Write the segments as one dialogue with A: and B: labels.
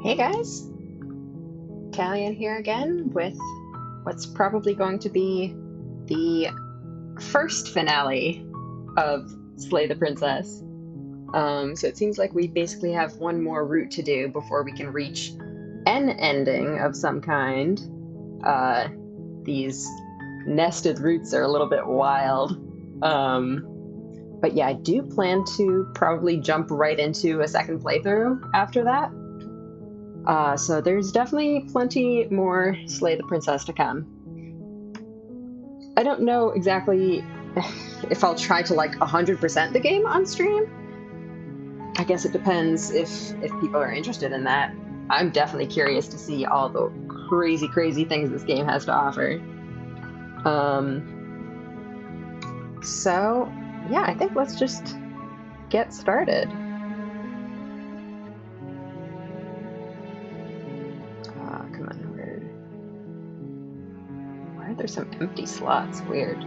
A: Hey guys, Callian here again with what's probably going to be the first finale of Slay the Princess. So it seems like we basically have one more route to do before we can reach an ending of some kind. These nested routes are a little bit wild. But yeah, I do plan to probably jump right into a second playthrough after that. So there's definitely plenty more Slay the Princess to come. I don't know exactly if I'll try to 100% the game on stream. I guess it depends if people are interested in that. I'm definitely curious to see all the crazy things this game has to offer. So yeah, I think let's just get started. Come on, why are there some empty slots? Weird.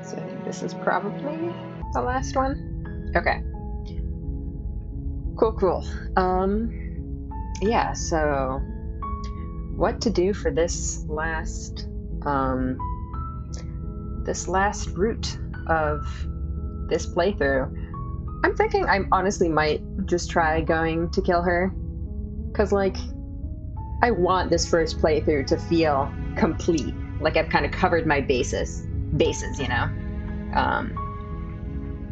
A: So I think this is probably the last one. Okay. Cool. Yeah, so what to do for this last route of this playthrough? I'm thinking I honestly might just try going to kill her, because I want this first playthrough to feel complete, like I've kind of covered my bases, you know.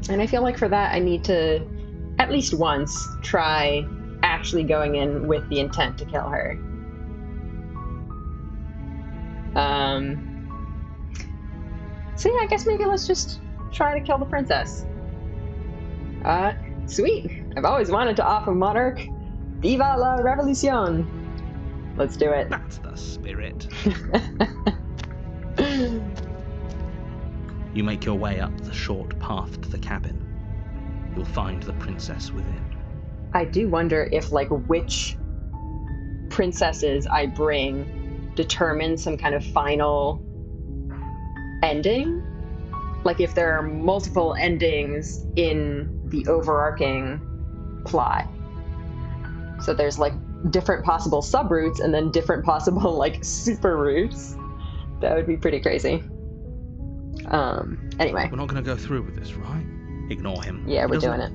A: And I feel like for that I need to at least once try actually going in with the intent to kill her. So yeah, I guess maybe let's just try to kill the princess. Sweet. I've always wanted to offer Monarch. Viva la Revolution. Let's do it.
B: That's the spirit. You make your way up the short path to the cabin. You'll find the princess within.
A: I do wonder if which princesses I bring determine some kind of final ending. If there are multiple endings in the overarching plot. So there's different possible sub-routes and then different possible super routes. That would be pretty crazy. Anyway.
B: We're not going to go through with this, right? Ignore him.
A: Yeah, we're doing it.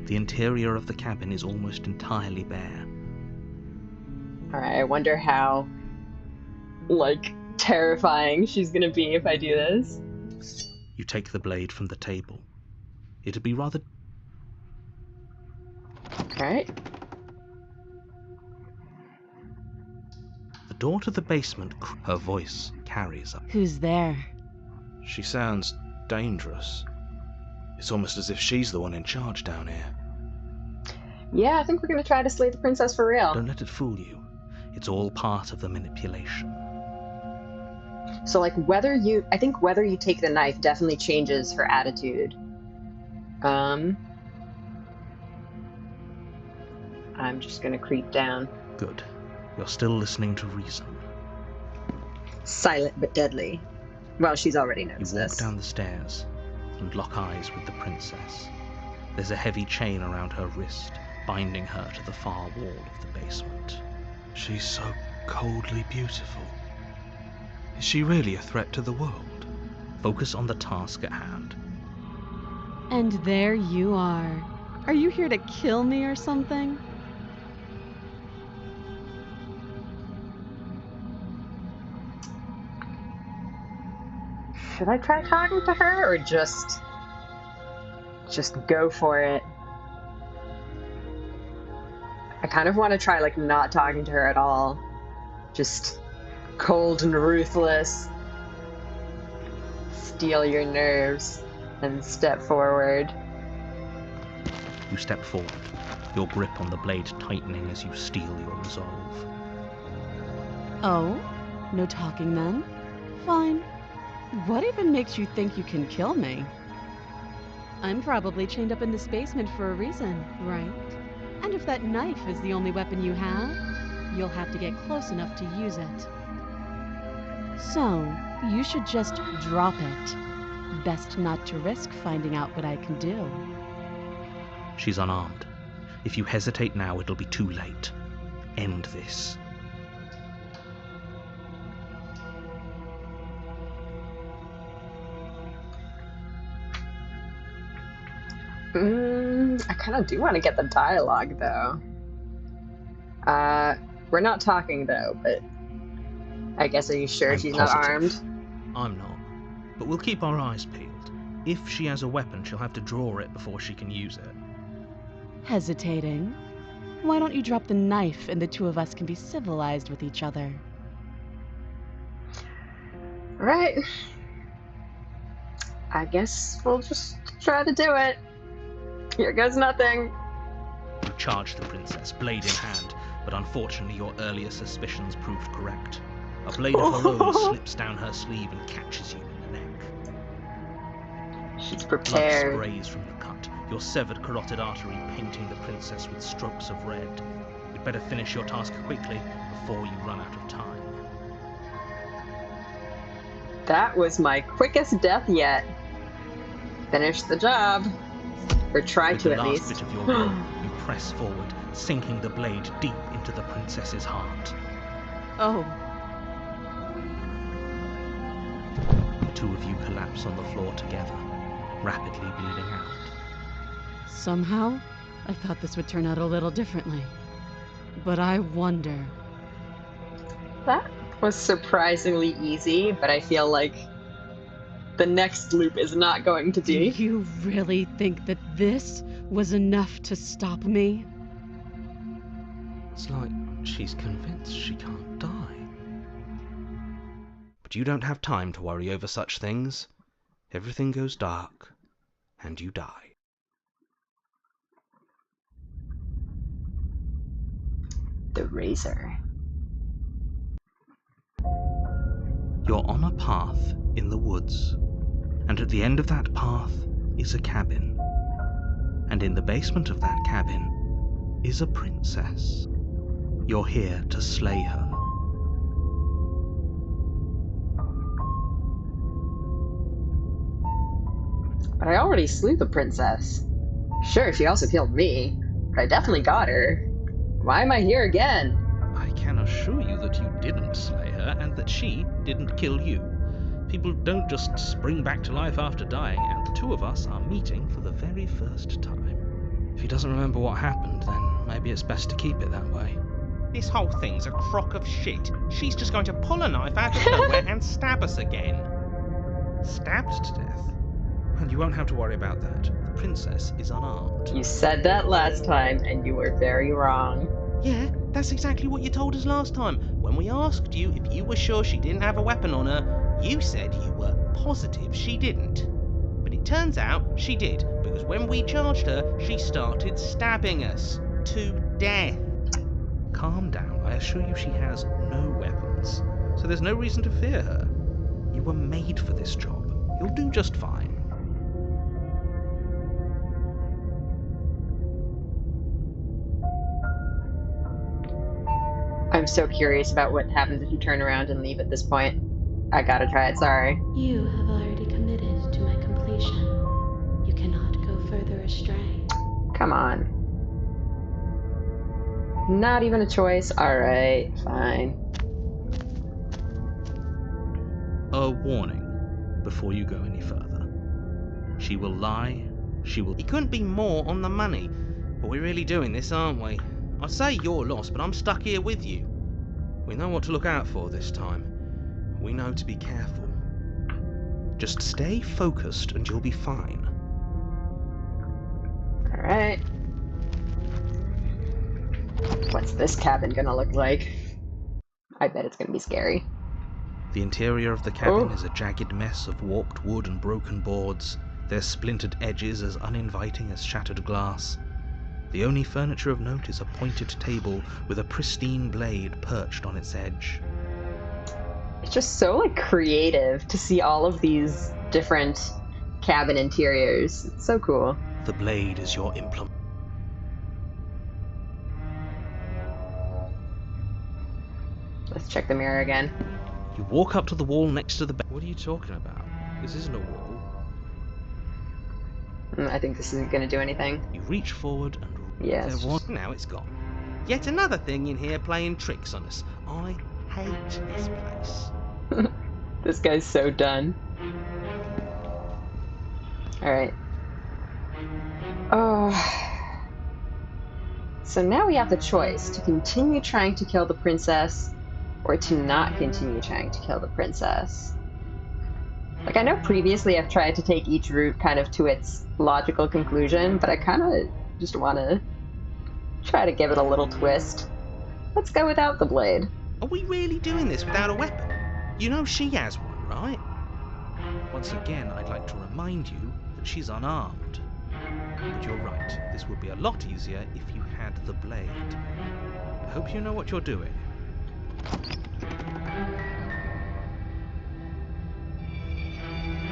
B: The interior of the cabin is almost entirely bare.
A: Alright, I wonder how, terrifying she's gonna be if I do this.
B: You take the blade from the table. It'd be rather...
A: Alright.
B: The door to the basement, her voice carries up.
C: Who's there?
B: She sounds dangerous. It's almost as if she's the one in charge down here.
A: Yeah, I think we're gonna try to slay the princess for real.
B: Don't let it fool you. It's all part of the manipulation.
A: So whether you take the knife definitely changes her attitude. I'm just gonna creep down.
B: Good. You're still listening to reason.
A: Silent but deadly. Well, she's already noticed
B: You walk
A: this.
B: down the stairs and lock eyes with the princess. There's a heavy chain around her wrist, binding her to the far wall of the basement. She's so coldly beautiful. Is she really a threat to the world? Focus on the task at hand.
C: And there you are. Are you here to kill me or something?
A: Should I try talking to her or just go for it? I kind of want to try not talking to her at all. Just cold and ruthless. Steel your nerves and step forward.
B: You step forward, your grip on the blade tightening as you steel your resolve.
C: Oh? No talking then? Fine. What even makes you think you can kill me? I'm probably chained up in this basement for a reason, right? And if that knife is the only weapon you have, you'll have to get close enough to use it. So, you should just drop it. Best not to risk finding out what I can do.
B: She's unarmed. If you hesitate now, it'll be too late. End this.
A: I kind of do want to get the dialogue, though. We're not talking, though, but I guess, are you sure
B: I'm
A: she's
B: positive.
A: not armed?
B: I'm not. But we'll keep our eyes peeled. If she has a weapon, she'll have to draw it before she can use it.
C: Hesitating? Why don't you drop the knife and the two of us can be civilized with each other?
A: Right. I guess we'll just try to do it. Here goes nothing.
B: You charge the princess, blade in hand, but unfortunately your earlier suspicions proved correct. A blade of her own slips down her sleeve and catches you in the neck.
A: She's
B: Blood
A: prepared.
B: sprays from the cut, your severed carotid artery painting the princess with strokes of red. You'd better finish your task quickly before you run out of time.
A: That was my quickest death yet. Finish the job. Or try
B: With
A: to,
B: the
A: at
B: last
A: least.
B: bit of your will, you press forward, sinking the blade deep into the princess's heart.
C: Oh,
B: The two of you collapse on the floor together, rapidly bleeding out.
C: somehow, I thought this would turn out a little differently. But I wonder.
A: That was surprisingly easy, but I feel like the next loop is not going to
C: Do
A: be.
C: you really think that this was enough to stop me?
B: It's like she's convinced she can't die. But you don't have time to worry over such things. Everything goes dark, and you die.
A: The razor.
B: You're on a path in the woods, and at the end of that path is a cabin. And in the basement of that cabin is a princess. You're here to slay her.
A: But I already slew the princess. Sure, she also killed me, but I definitely got her. Why am I here again?
B: I can assure you that you didn't slay her, and that she didn't kill you. People don't just spring back to life after dying, and the two of us are meeting for the very first time. If he doesn't remember what happened, then maybe it's best to keep it that way.
D: This whole thing's a crock of shit. She's just going to pull a knife out of nowhere and stab us again.
B: Stabbed to death? Well, you won't have to worry about that. The princess is unarmed.
A: You said that last time, and you were very wrong.
D: Yeah, that's exactly what you told us last time. When we asked you if you were sure she didn't have a weapon on her, you said you were positive she didn't. But it turns out she did, because when we charged her, she started stabbing us to death.
B: Calm down. I assure you she has no weapons. So there's no reason to fear her. You were made for this job. You'll do just fine.
A: I'm so curious about what happens if you turn around and leave at this point. I gotta try it, sorry.
E: You have already committed to my completion. You cannot go further astray.
A: Come on. Not even a choice? Alright, fine.
B: A warning before you go any further. She will lie. She will...
D: You couldn't be more on the money. But we're really doing this, aren't we? I'd say you're lost, but I'm stuck here with you.
B: We know what to look out for this time. We know to be careful. Just stay focused and you'll be fine.
A: Alright. What's this cabin gonna look like? I bet it's gonna be scary.
B: The interior of the cabin
A: Oh.
B: is a jagged mess of warped wood and broken boards, their splintered edges as uninviting as shattered glass. The only furniture of note is a pointed table with a pristine blade perched on its edge.
A: It's just so like creative to see all of these different cabin interiors. It's so cool.
B: The blade is your implement.
A: Let's check the mirror again.
B: You walk up to the wall next to the bed. What are you talking about? This isn't a wall.
A: I think this isn't going to do anything.
B: You reach forward and
A: Yes.
D: Now it's gone. Yet another thing in here playing tricks on us. I hate this place.
A: This guy's so done. Alright. Oh. So now we have the choice to continue trying to kill the princess or to not continue trying to kill the princess. Like, I know previously I've tried to take each route kind of to its logical conclusion, but I kind of just want to try to give it a little twist. Let's go without the blade.
D: Are we really doing this without a weapon? You know she has one, right?
B: Once again, I'd like to remind you that she's unarmed. But you're right, this would be a lot easier if you had the blade. I hope you know what you're doing.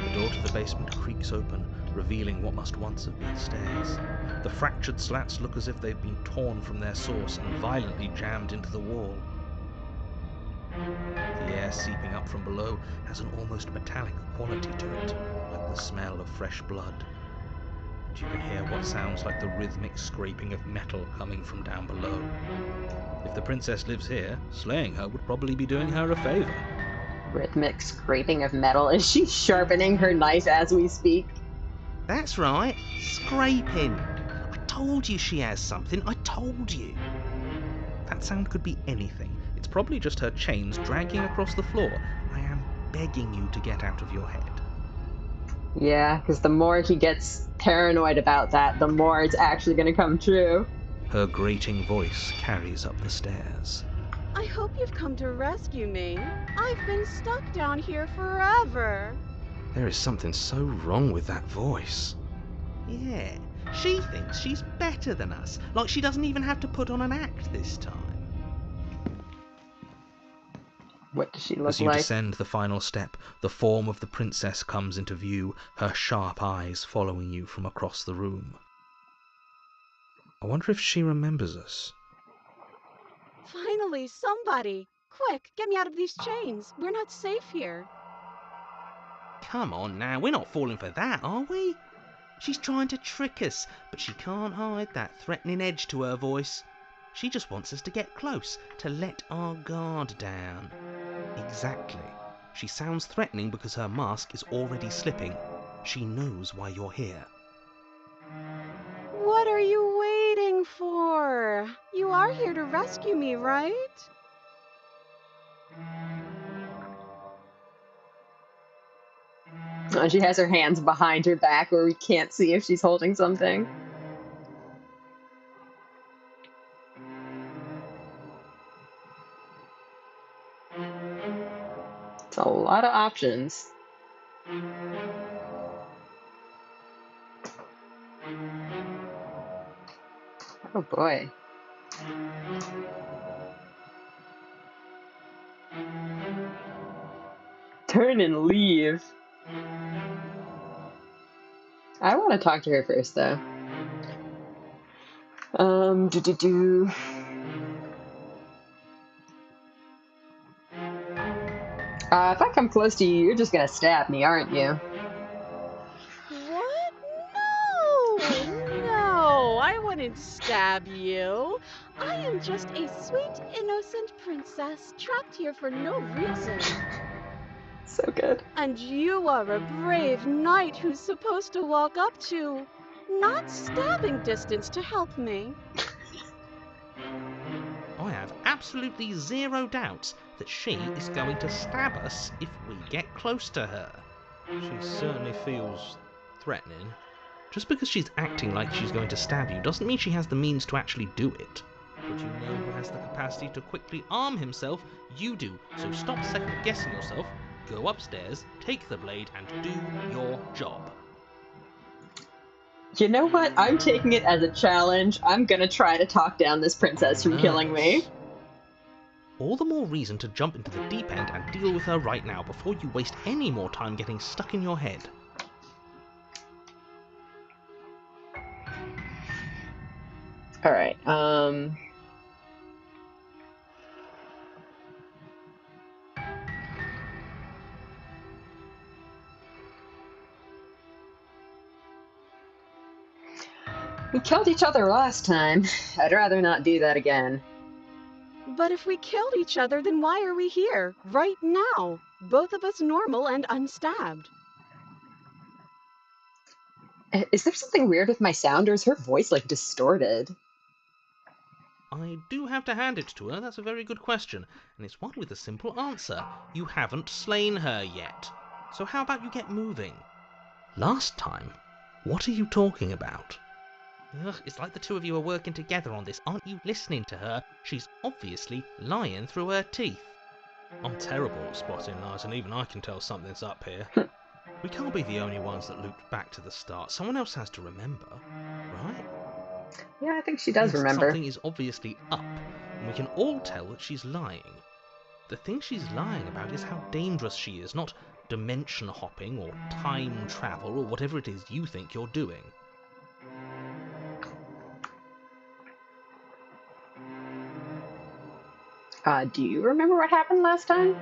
B: The door to the basement creaks open, revealing what must once have been stairs. The fractured slats look as if they've been torn from their source and violently jammed into the wall. The air seeping up from below has an almost metallic quality to it, like the smell of fresh blood. And you can hear what sounds like the rhythmic scraping of metal coming from down below. If the princess lives here, slaying her would probably be doing her a favor.
A: Rhythmic scraping of metal. Is she sharpening her knife as we speak?
D: That's right, scraping. I told you she has something, I told you.
B: That sound could be anything. It's probably just her chains dragging across the floor. I am begging you to get out of your head.
A: Yeah, because the more he gets paranoid about that, the more it's actually going to come true.
B: Her grating voice carries up the stairs.
C: I hope you've come to rescue me. I've been stuck down here forever.
B: There is something so wrong with that voice.
D: Yeah, she thinks she's better than us, like she doesn't even have to put on an act this time.
A: What does she look
B: As you
A: like?
B: descend the final step, the form of the princess comes into view, her sharp eyes following you from across the room. I wonder if she remembers us.
C: Finally, somebody! Quick, get me out of these chains. We're not safe here.
D: Come on now, we're not falling for that, are we? She's trying to trick us, but she can't hide that threatening edge to her voice. She just wants us to get close, to let our guard down. Exactly. She sounds threatening because her mask is already slipping. She knows why you're here.
C: What are you waiting for? You are here to rescue me, right?
A: Oh, she has her hands behind her back where we can't see if she's holding something. It's a lot of options. Oh boy. Turn and leave. I want to talk to her first, though. If I come close to you, you're just gonna stab me, aren't you?
C: What? No! No, I wouldn't stab you. I am just a sweet, innocent princess trapped here for no reason.
A: So good.
C: And you are a brave knight who's supposed to walk up to, not stabbing distance to help me.
D: I have absolutely zero doubts that she is going to stab us if we get close to her.
B: She certainly feels threatening. Just because she's acting like she's going to stab you doesn't mean she has the means to actually do it.
D: But you know who has the capacity to quickly arm himself? You do. So stop second-guessing yourself, go upstairs, take the blade, and do your job.
A: You know what? I'm taking it as a challenge. I'm gonna try to talk down this princess from killing me.
D: All the more reason to jump into the deep end and deal with her right now before you waste any more time getting stuck in your head.
A: Alright, We killed each other last time. I'd rather not do that again.
C: But if we killed each other, then why are we here, right now? Both of us normal and unstabbed.
A: Is there something weird with my sound, or is her voice, like, distorted?
B: I do have to hand it to her, that's a very good question, and it's one with a simple answer. You haven't slain her yet. So how about you get moving? Last time? What are you talking about?
D: Ugh, it's like the two of you are working together on this. Aren't you listening to her? She's obviously lying through her teeth.
B: I'm terrible at spotting lies, and even I can tell something's up here. We can't be the only ones that looped back to the start. Someone else has to remember, right?
A: Yeah, I think she does
B: Yes,
A: remember.
B: Something is obviously up, and we can all tell that she's lying. The thing she's lying about is how dangerous she is, not dimension hopping or time travel or whatever it is you think you're doing.
A: Do you remember what happened last time?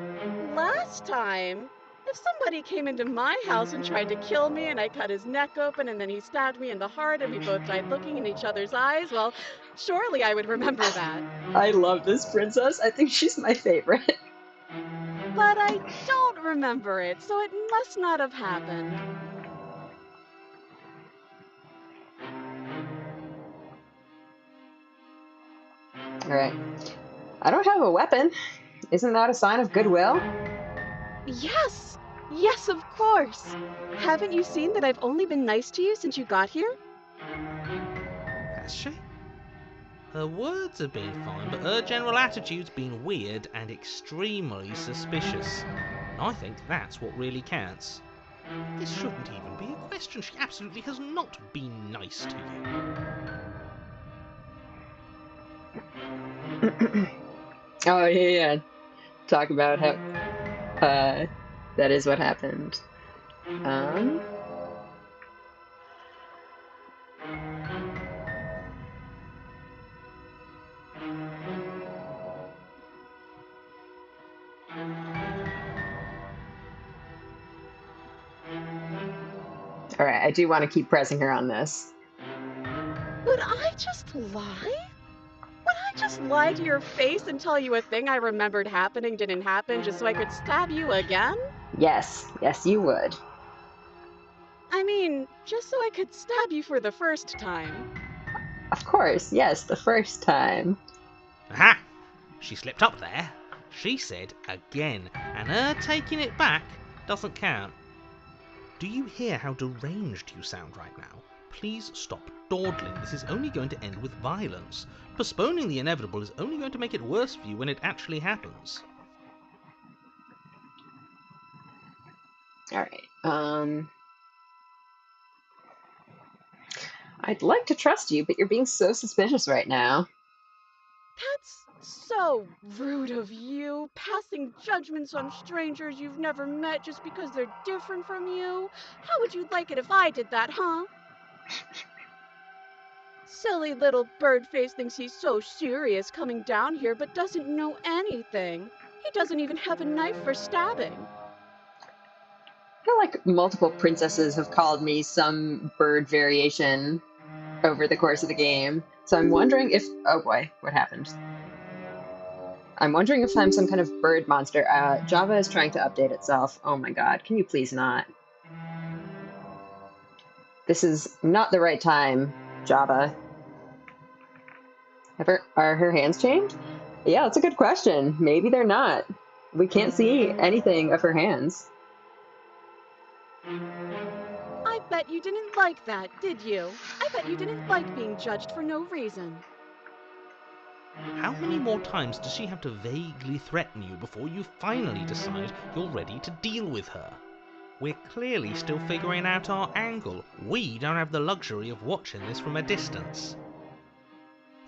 C: Last time? If somebody came into my house and tried to kill me and I cut his neck open and then he stabbed me in the heart and we both died looking in each other's eyes, well, surely I would remember that.
A: I love this princess. I think she's my favorite.
C: But I don't remember it, so it must not have happened.
A: Alright. I don't have a weapon. Isn't that a sign of goodwill?
C: Yes! Yes, of course! Haven't you seen that I've only been nice to you since you got here?
D: Has she? Her words have been fine, but her general attitude's been weird and extremely suspicious. And I think that's what really counts. This shouldn't even be a question. She absolutely has not been nice to you.
A: Oh, yeah. Talk about how, that is what happened. Alright, I do want to keep pressing her on this.
C: Would I just lie? Would I just lie to your face and tell you a thing I remembered happening didn't happen just so I could stab you again?
A: Yes, yes, you would.
C: I mean, just so I could stab you for the first time.
A: Of course, yes, the first time.
D: Aha! She slipped up there. She said again, and her taking it back doesn't count.
B: Do you hear how deranged you sound right now? Please stop dawdling. This is only going to end with violence. Postponing the inevitable is only going to make it worse for you when it actually happens.
A: Alright, I'd like to trust you, but you're being so suspicious right now.
C: That's so rude of you, passing judgments on strangers you've never met just because they're different from you. How would you like it if I did that, huh? Silly little Birdface thinks he's so serious coming down here but doesn't know anything. He doesn't even have a knife for stabbing.
A: I feel like multiple princesses have called me some bird variation over the course of the game. So I'm wondering if... Oh boy, what happened? I'm wondering if I'm some kind of bird monster. Java is trying to update itself. Oh my god, can you please not? This is not the right time, Java. Are her hands chained? Yeah, that's a good question. Maybe they're not. We can't see anything of her hands.
C: I bet you didn't like that, did you? I bet you didn't like being judged for no reason.
B: How many more times does she have to vaguely threaten you before you finally decide you're ready to deal with her? We're clearly still figuring out our angle. We don't have the luxury of watching this from a distance.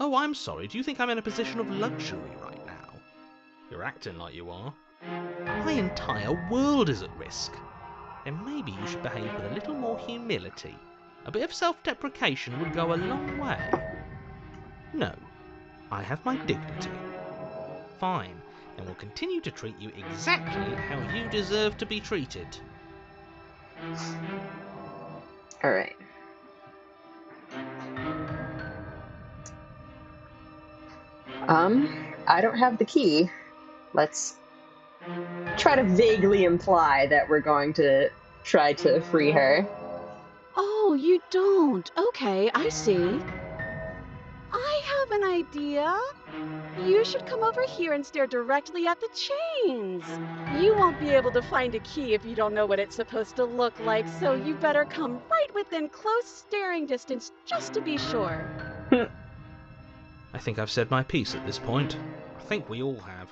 B: Oh, I'm sorry, do you think I'm in a position of luxury right now? You're acting like you are. My entire world is at risk. Then maybe you should behave with a little more humility. A bit of self-deprecation would go a long way. No, I have my dignity. Fine, then we'll continue to treat you exactly how you deserve to be treated.
A: Alright. I don't have the key. Let's try to vaguely imply that we're going to try to free her.
C: Oh, you don't. Okay, I see. I have an idea. You should come over here and stare directly at the chains. You won't be able to find a key if you don't know what it's supposed to look like, so you better come right within close staring distance just to be sure.
B: I think I've said my piece at this point.
D: I think we all have.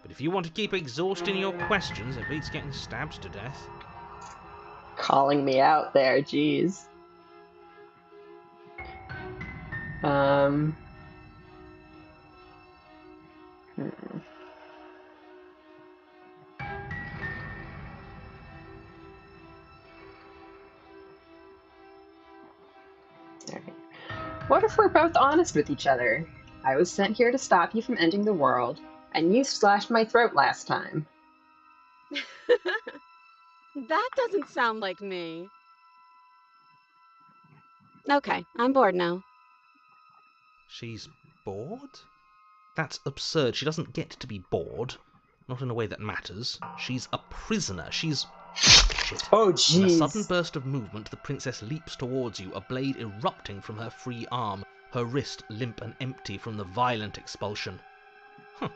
D: But if you want to keep exhausting your questions, it beats getting stabbed to death.
A: Calling me out there, jeez. Okay. What if we're both honest with each other? I was sent here to stop you from ending the world, and you slashed my throat last time.
C: That doesn't sound like me. Okay, I'm bored now.
B: She's bored? That's absurd. She doesn't get to be bored. Not in a way that matters. She's a prisoner. She's... Shit.
A: Oh,
B: In a
A: jeez.
B: sudden burst of movement, the princess leaps towards you, a blade erupting from her free arm, her wrist limp and empty from the violent expulsion. Huh.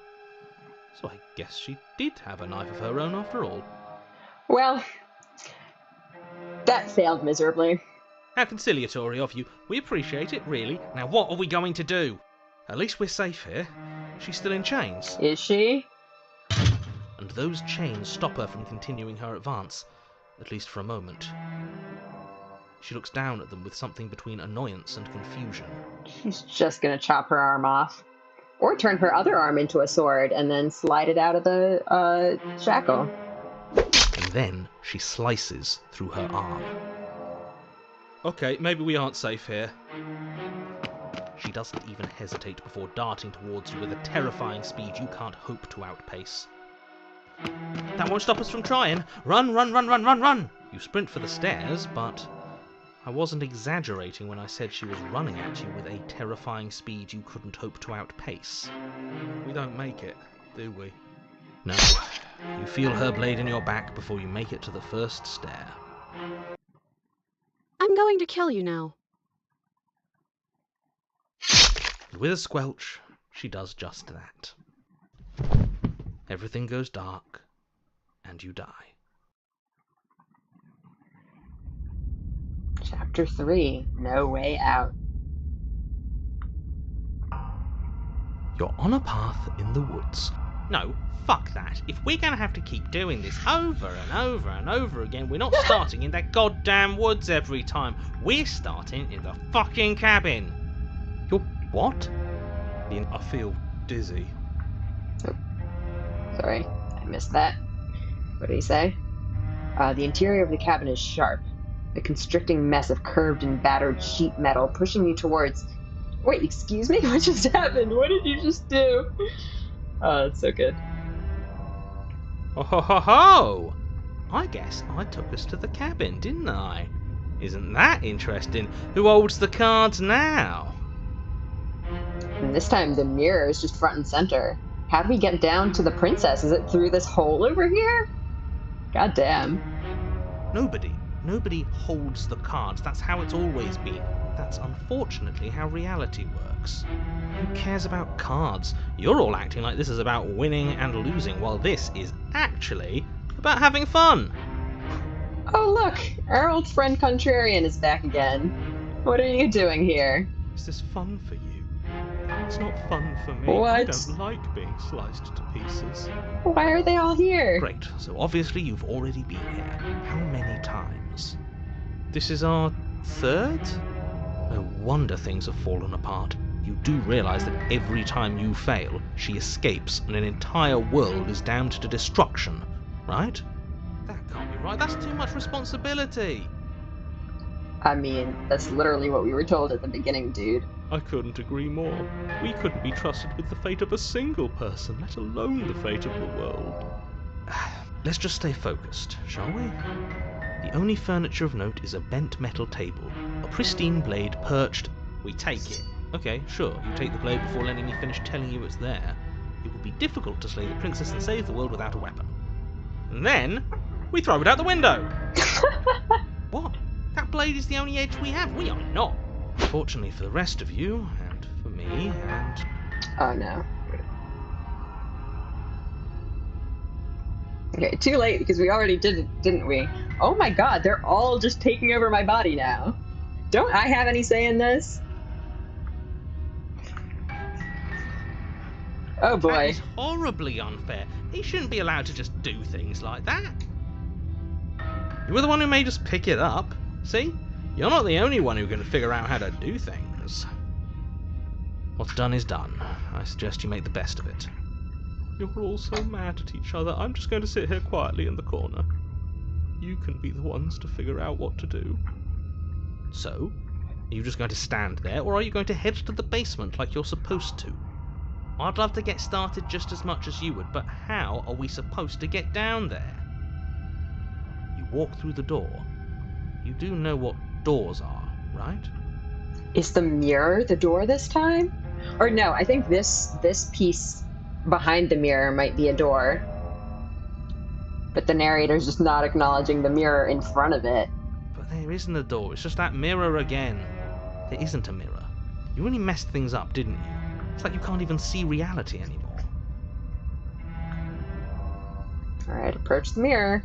B: So I guess she did have a knife of her own after all.
A: Well, that failed miserably.
B: How conciliatory of you. We appreciate it, really. Now what are we going to do? At least we're safe here. She's still in chains.
A: Is she?
B: And those chains stop her from continuing her advance, at least for a moment. She looks down at them with something between annoyance and confusion.
A: She's just gonna chop her arm off. Or turn her other arm into a sword and then slide it out of the shackle.
B: And then she slices through her arm. Okay, maybe we aren't safe here. She doesn't even hesitate before darting towards you with a terrifying speed you can't hope to outpace. That won't stop us from trying. Run, run, run, run, run, run! You sprint for the stairs, but I wasn't exaggerating when I said she was running at you with a terrifying speed you couldn't hope to outpace. We don't make it, do we? No. You feel her blade in your back before you make it to the first stair.
C: I'm going to kill you now.
B: And with a squelch, she does just that. Everything goes dark, and you die.
A: Chapter 3, No Way Out.
B: You're on a path in the woods.
D: No, fuck that. If we're going to have to keep doing this over and over and over again, we're not starting in that goddamn woods every time. We're starting in the fucking cabin.
B: You're what?
F: I feel dizzy.
A: Sorry, I missed that. What did he say? The interior of the cabin is sharp. A constricting mess of curved and battered sheet metal pushing you towards... Wait, excuse me? What just happened? What did you just do? Oh, that's so good.
D: Oh ho ho ho! I guess I took us to the cabin, didn't I? Isn't that interesting? Who holds the cards now?
A: And this time the mirror is just front and center. How do we get down to the princess? Is it through this hole over here? God damn.
B: Nobody holds the cards. That's how it's always been. That's unfortunately how reality works. Who cares about cards? You're all acting like this is about winning and losing, while this is actually about having fun.
A: Oh look, our old friend Contrarian is back again. What are you doing here?
F: Is this fun for you? It's not fun for me.
A: What?
F: I don't like being sliced to pieces.
A: Why are they all here?
B: Great, so obviously you've already been here. How many times? This is our third? No wonder things have fallen apart. You do realise that every time you fail, she escapes and an entire world is damned to destruction, right?
D: That can't be right. That's too much responsibility.
A: I mean, that's literally what we were told at the beginning, dude.
F: I couldn't agree more. We couldn't be trusted with the fate of a single person, let alone the fate of the world.
B: Let's just stay focused, shall we? The only furniture of note is a bent metal table, a pristine blade perched...
D: We take it.
B: Okay, sure, you take the blade before letting me finish telling you it's there. It would be difficult to slay the princess and save the world without a weapon. And then, we throw it out the window! What? That blade is the only edge we have. We are not. Fortunately for the rest of you, and for me, and...
A: Oh no. Okay, too late because we already did it, didn't we? Oh my god, they're all just taking over my body now. Don't I have any say in this? Oh boy.
B: That is horribly unfair. He shouldn't be allowed to just do things like that. You were the one who made us pick it up. See? You're not the only one who can figure out how to do things. What's done is done. I suggest you make the best of it.
F: You're all so mad at each other. I'm just going to sit here quietly in the corner. You can be the ones to figure out what to do.
B: So? Are you just going to stand there, or are you going to head to the basement like you're supposed to? I'd love to get started just as much as you would, but how are we supposed to get down there? You walk through the door. You do know what doors are, right?
A: Is the mirror the door this time? Or no, I think this piece behind the mirror might be a door. But the narrator's just not acknowledging the mirror in front of it.
B: But there isn't a door, it's just that mirror again. There isn't a mirror. You really messed things up, didn't you? It's like you can't even see reality anymore.
A: Alright, approach the mirror.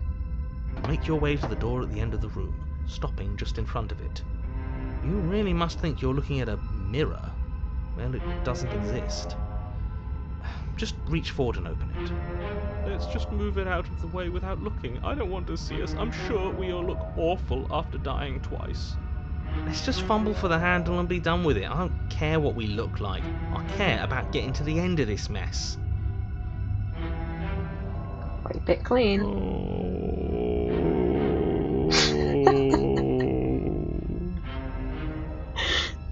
B: Make your way to the door at the end of the room, stopping just in front of it. You really must think you're looking at a mirror. Well, it doesn't exist. Just reach forward and open it.
F: Let's just move it out of the way without looking. I don't want to see us. I'm sure we all look awful after dying twice.
B: Let's just fumble for the handle and be done with it. I don't care what we look like. I care about getting to the end of this mess.
A: Wipe it clean.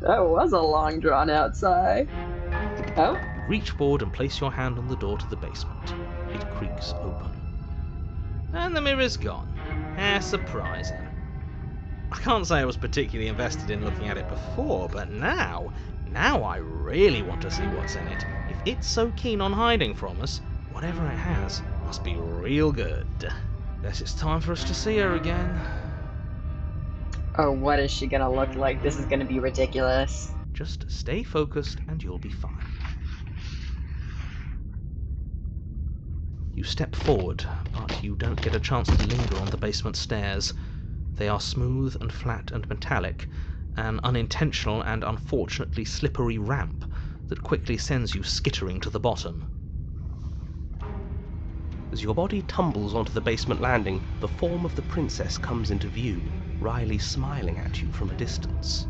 A: That was a long drawn out sigh. Oh?
B: Reach forward and place your hand on the door to the basement. It creaks open. And the mirror's gone. How surprising. I can't say I was particularly invested in looking at it before, but now I really want to see what's in it. If it's so keen on hiding from us, whatever it has must be real good. Guess it's time for us to see her again.
A: Oh, what is she gonna look like? This is gonna be ridiculous.
B: Just stay focused and you'll be fine. You step forward, but you don't get a chance to linger on the basement stairs. They are smooth and flat and metallic, an unintentional and unfortunately slippery ramp that quickly sends you skittering to the bottom.
G: As your body tumbles onto the basement landing, the form of the princess comes into view, wryly smiling at you from a distance.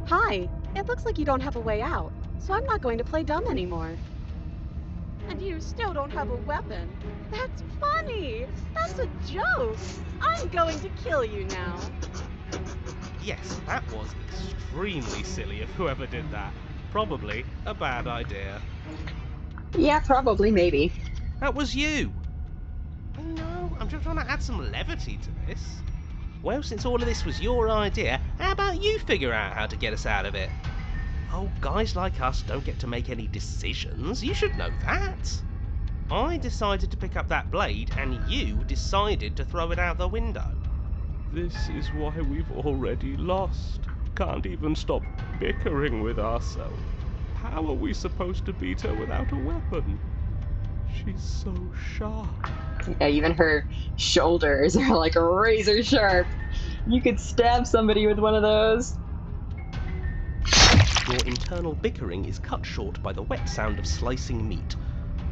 C: Hi, it looks like you don't have a way out, so I'm not going to play dumb anymore. And you still don't have a weapon? That's funny! That's a joke! I'm going to kill you now.
D: Yes, that was extremely silly of whoever did that. Probably a bad idea.
A: Yeah, probably, maybe.
D: That was you! No, I'm just trying to add some levity to this. Well, since all of this was your idea, how about you figure out how to get us out of it? Oh, guys like us don't get to make any decisions. You should know that. I decided to pick up that blade, and you decided to throw it out the window.
F: This is why we've already lost. Can't even stop bickering with ourselves. How are we supposed to beat her without a weapon? She's so sharp.
A: Yeah, even her shoulders are like razor sharp. You could stab somebody with one of those.
G: Your internal bickering is cut short by the wet sound of slicing meat.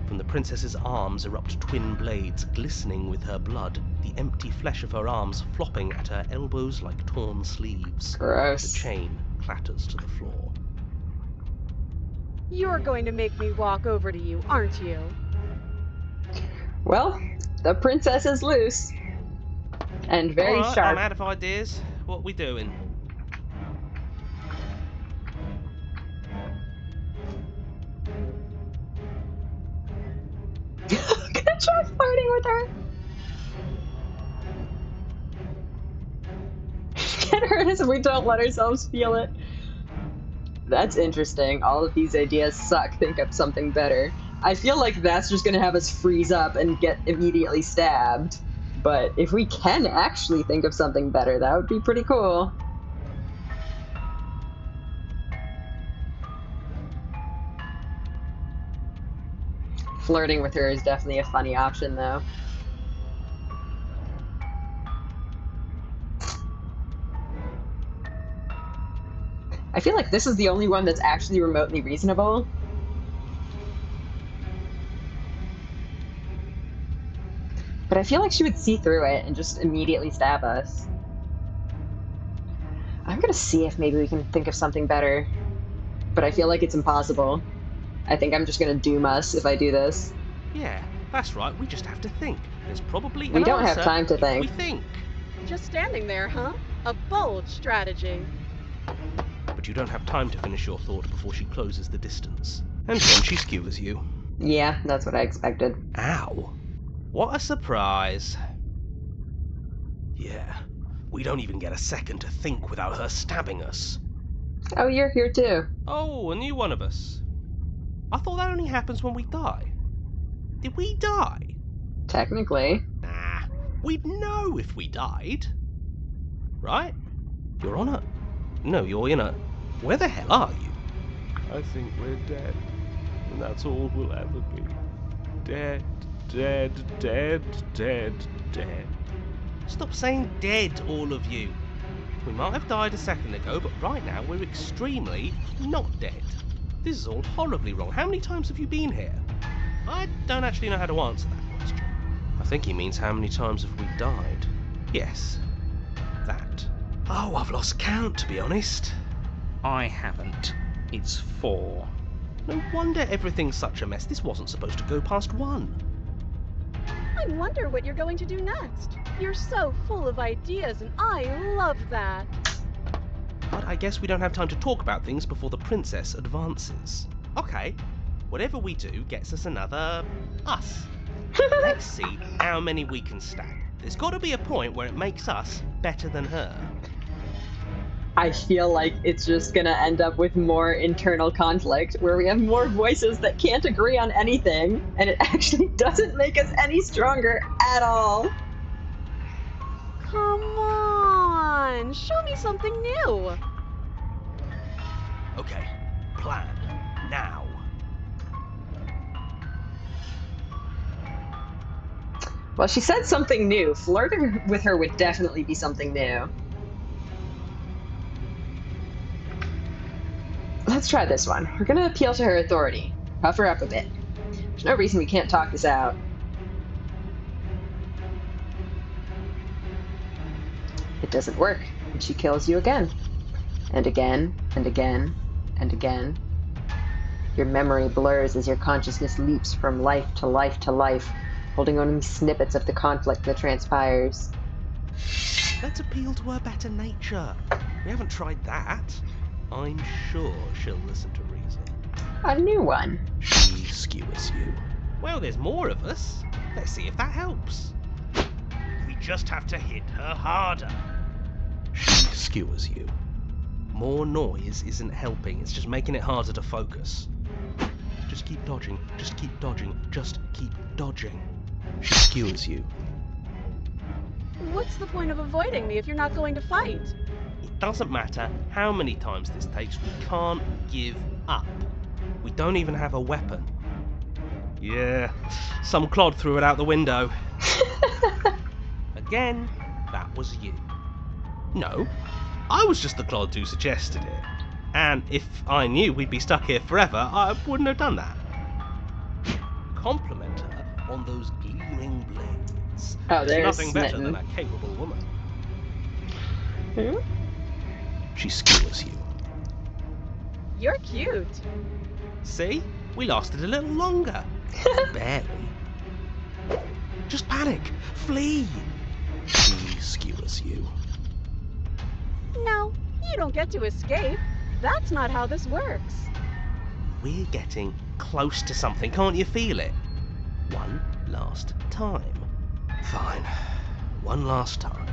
G: From the princess's arms erupt twin blades, glistening with her blood, the empty flesh of her arms flopping at her elbows like torn sleeves.
A: Gross.
G: The chain clatters to the floor.
C: You're going to make me walk over to you, aren't you?
A: Well, the princess is loose. And very
D: Alright,
A: sharp.
D: I'm out of ideas. What are we doing?
A: Gonna try flirting with her. Can't hurt us if we don't let ourselves feel it. That's interesting. All of these ideas suck. Think up something better. I feel like that's just going to have us freeze up and get immediately stabbed. But if we can actually think of something better, that would be pretty cool. Flirting with her is definitely a funny option, though. I feel like this is the only one that's actually remotely reasonable. But I feel like she would see through it and just immediately stab us. I'm gonna see if maybe we can think of something better. But I feel like it's impossible. I think I'm just gonna doom us if I do this.
G: Yeah, that's right, we just have to think. There's probably
A: We don't have time to think.
G: We think.
C: Just standing there, huh? A bold strategy.
G: But you don't have time to finish your thought before she closes the distance. And then she skewers you.
A: Yeah, that's what I expected.
G: Ow. What a surprise. Yeah, we don't even get a second to think without her stabbing us.
A: Oh, you're here too.
G: Oh, a new one of us. I thought that only happens when we die. Did we die?
A: Technically.
G: Nah, we'd know if we died. Right? You're on it. No, you're in it. Where the hell are you?
F: I think we're dead. And that's all we'll ever be. Dead, dead, dead, dead, dead.
G: Stop saying dead, all of you. We might have died a second ago, but right now we're extremely not dead. This is all horribly wrong. How many times have you been here? I don't actually know how to answer that question. I think he means how many times have we died. Yes, that. Oh, I've lost count, to be honest.
B: I haven't. It's 4.
G: No wonder everything's such a mess. This wasn't supposed to go past 1.
C: I wonder what you're going to do next. You're so full of ideas, and I love that.
G: But I guess we don't have time to talk about things before the princess advances. Okay, whatever we do gets us another us. Let's see how many we can stack. There's got to be a point where it makes us better than her.
A: I feel like it's just gonna end up with more internal conflict, where we have more voices that can't agree on anything, and it actually doesn't make us any stronger at all.
C: Come on, show me something new.
G: Okay, plan. Now.
A: Well, she said something new. Flirting with her would definitely be something new. Let's try this one. We're gonna appeal to her authority. Puff her up a bit. There's no reason we can't talk this out. It doesn't work, and she kills you again. And again, and again, and again. Your memory blurs as your consciousness leaps from life to life to life, holding only snippets of the conflict that transpires.
G: Let's appeal to her better nature. We haven't tried that. I'm sure she'll listen to reason.
A: A new one.
G: She skewers you. Well, there's more of us. Let's see if that helps. We just have to hit her harder. She skewers you. More noise isn't helping, it's just making it harder to focus. Just keep dodging, just keep dodging, just keep dodging. She skewers you.
C: What's the point of avoiding me if you're not going to fight?
G: It doesn't matter how many times this takes, we can't give up. We don't even have a weapon. Yeah, some clod threw it out the window. Again, that was you. No, I was just the clod who suggested it. And if I knew we'd be stuck here forever, I wouldn't have done that. Compliment her on those gleaming blades.
A: Oh, there's
G: nothing better
A: smitten.
G: than a capable woman.
A: Hmm?
G: She skewers you.
C: You're cute.
G: See? We lasted a little longer. Barely. Just panic. Flee. She skewers you.
C: No, you don't get to escape. That's not how this works.
G: We're getting close to something. Can't you feel it? One last time. Fine. One last time.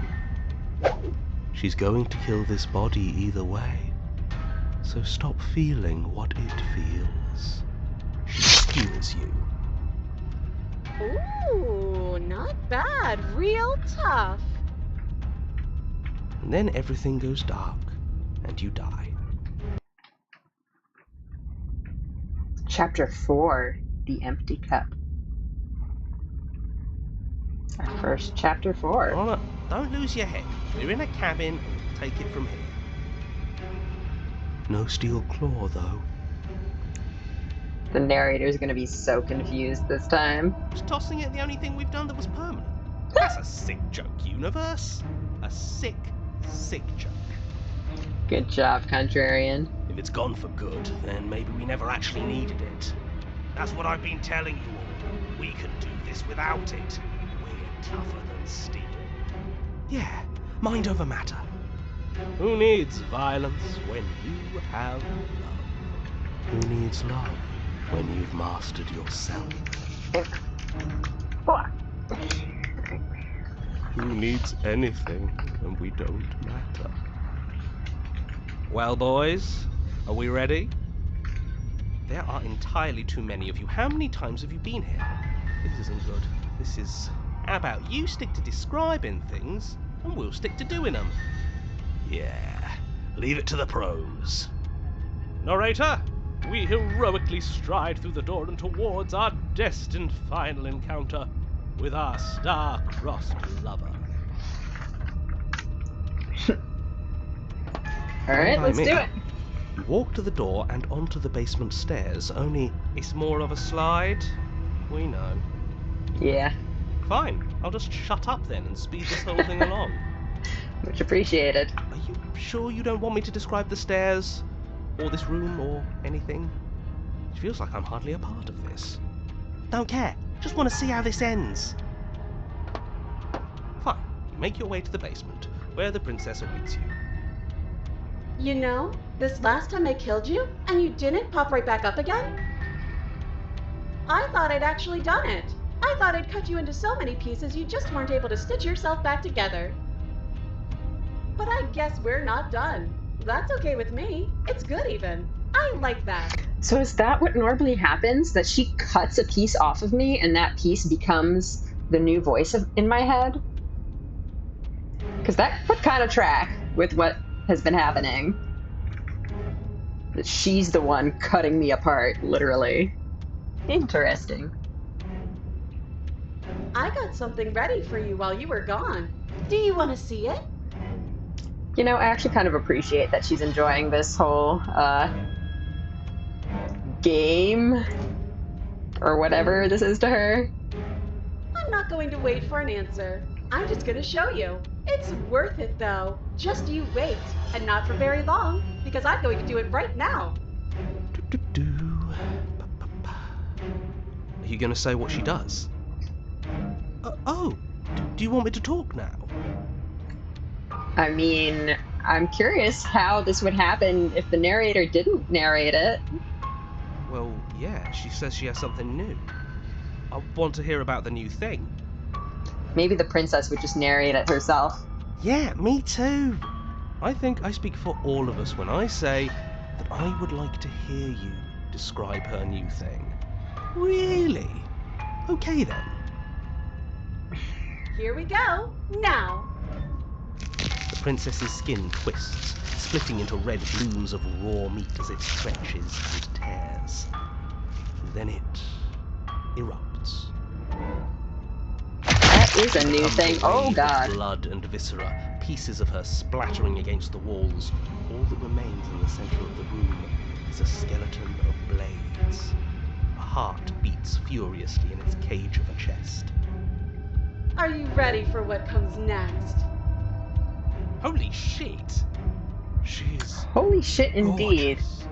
G: She's going to kill this body either way. So stop feeling what it feels. She skewers you.
C: Ooh, not bad. Real tough.
G: And then everything goes dark, and you die.
A: Chapter 4, The Empty Cup. Our first chapter 4.
D: Alright, don't lose your head. We're in a cabin, and we'll take it from here.
G: No steel claw, though.
A: The narrator's gonna be so confused this time.
D: Was tossing it the only thing we've done that was permanent? That's a sick joke, universe. A sick, sick joke.
A: Good job, Contrarian.
D: If it's gone for good, then maybe we never actually needed it. That's what I've been telling you all. We can do this without it. We're tougher than steel.
G: Yeah, mind over matter.
D: Who needs violence when you have love?
G: Who needs love when you've mastered yourself?
F: Who needs anything when we don't matter?
D: Well, boys, are we ready? There are entirely too many of you. How many times have you been here? This isn't good. This is... How about you stick to describing things, and we'll stick to doing them?
G: Yeah, leave it to the pros.
F: Narrator, we heroically stride through the door and towards our destined final encounter with our star-crossed lover.
A: Alright, let's do it.
G: You walk to the door and onto the basement stairs, only...
D: It's more of a slide. We know.
A: Yeah,
D: Fine, I'll just shut up then and speed this whole thing along.
A: much appreciated.
D: Are you sure you don't want me to describe the stairs? Or this room, or anything? It feels like I'm hardly a part of this. Don't care. Just want to see how this ends. Fine. You make your way to the basement, where the princess awaits you.
C: You know, this last time I killed you, and you didn't pop right back up again? I thought I'd actually done it. I thought I'd cut you into so many pieces you just weren't able to stitch yourself back together. But I guess we're not done. That's okay with me. It's good even. I like that.
A: So is that what normally happens? That she cuts a piece off of me and that piece becomes the new voice in my head? Because that would kind of track with what has been happening. That she's the one cutting me apart, literally. Interesting.
C: I got something ready for you while you were gone. Do you want to see it?
A: You know, I actually kind of appreciate that she's enjoying this whole, game, or whatever this is to her.
C: I'm not going to wait for an answer. I'm just going to show you. It's worth it, though. Just you wait, and not for very long, because I'm going to do it right now.
G: Are you going to say what she does? Do you want me to talk now?
A: I mean, I'm curious how this would happen if the narrator didn't narrate it.
G: Well, yeah, she says she has something new. I want to hear about the new thing.
A: Maybe the princess would just narrate it herself.
G: Yeah, me too. I think I speak for all of us when I say that I would like to hear you describe her new thing. Really? Okay then.
C: Here we go. Now.
G: The princess's skin twists, splitting into red blooms of raw meat as it stretches and tears. Then it erupts.
A: That is a new thing. Oh
G: With
A: god.
G: blood and viscera, pieces of her splattering against the walls. All that remains in the center of the room is a skeleton of blades. A heart beats furiously in its cage of a chest.
C: Are you ready for what comes next?
D: Holy shit!
F: She's
A: Holy shit indeed.
F: gorgeous.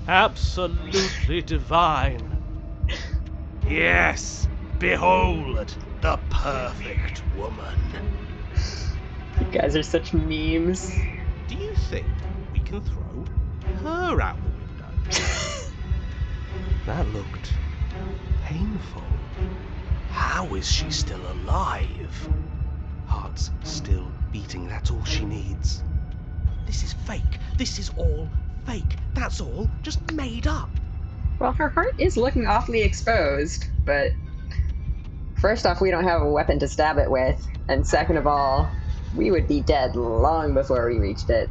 F: Absolutely divine.
G: Yes! Behold, the perfect woman.
A: You guys are such memes.
D: Do you think we can throw her out the window?
G: That looked painful. How is she still alive? Heart's still beating, that's all she needs. This is fake. This is all fake, that's all. Just made up.
A: Well, her heart is looking awfully exposed, but first off, we don't have a weapon to stab it with, and second of all, we would be dead long before we reached it.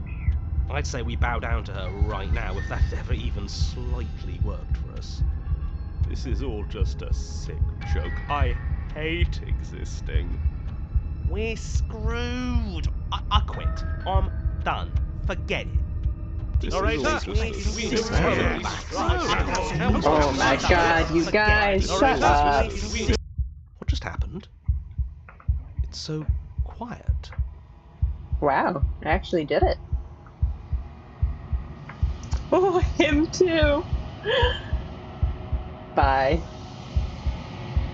G: I'd say we bow down to her right now if that ever even slightly worked for us.
F: This is all just a sick joke. I hate existing.
G: We're screwed. I quit. I'm done. Forget it.
F: This is all just
A: Oh my god, you guys, shut up.
G: What just happened? It's so quiet.
A: Wow, I actually did it. Oh, him too. Bye.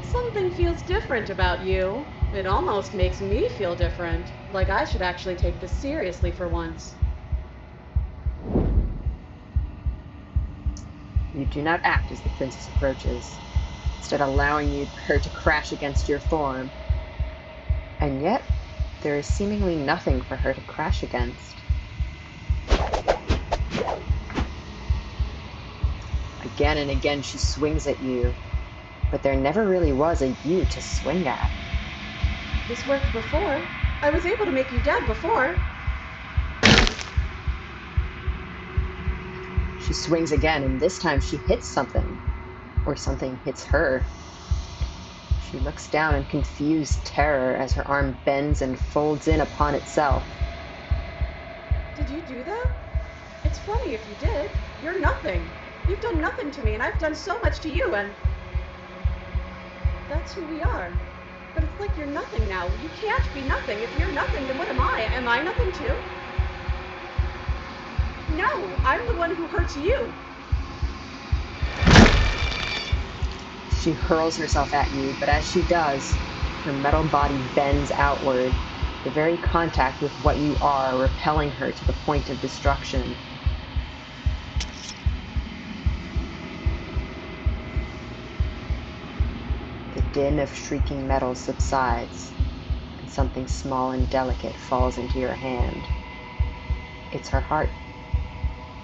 C: Something feels different about you. It almost makes me feel different. Like I should actually take this seriously for once.
A: You do not act as the princess approaches, instead allowing her to crash against your form. And yet, there is seemingly nothing for her to crash against. Again and again she swings at you, but there never really was a you to swing at.
C: This worked before. I was able to make you dead before.
A: She swings again, and this time she hits something, or something hits her. She looks down in confused terror as her arm bends and folds in upon itself.
C: Did you do that? It's funny if you did. You're nothing. You've done nothing to me, and I've done so much to you, and that's who we are. But it's like you're nothing now. You can't be nothing. If you're nothing, then what am I? Am I nothing too? No, I'm the one who hurts you.
A: She hurls herself at you, but as she does, her metal body bends outward, the very contact with what you are repelling her to the point of destruction. The din of shrieking metal subsides, and something small and delicate falls into your hand. It's her heart.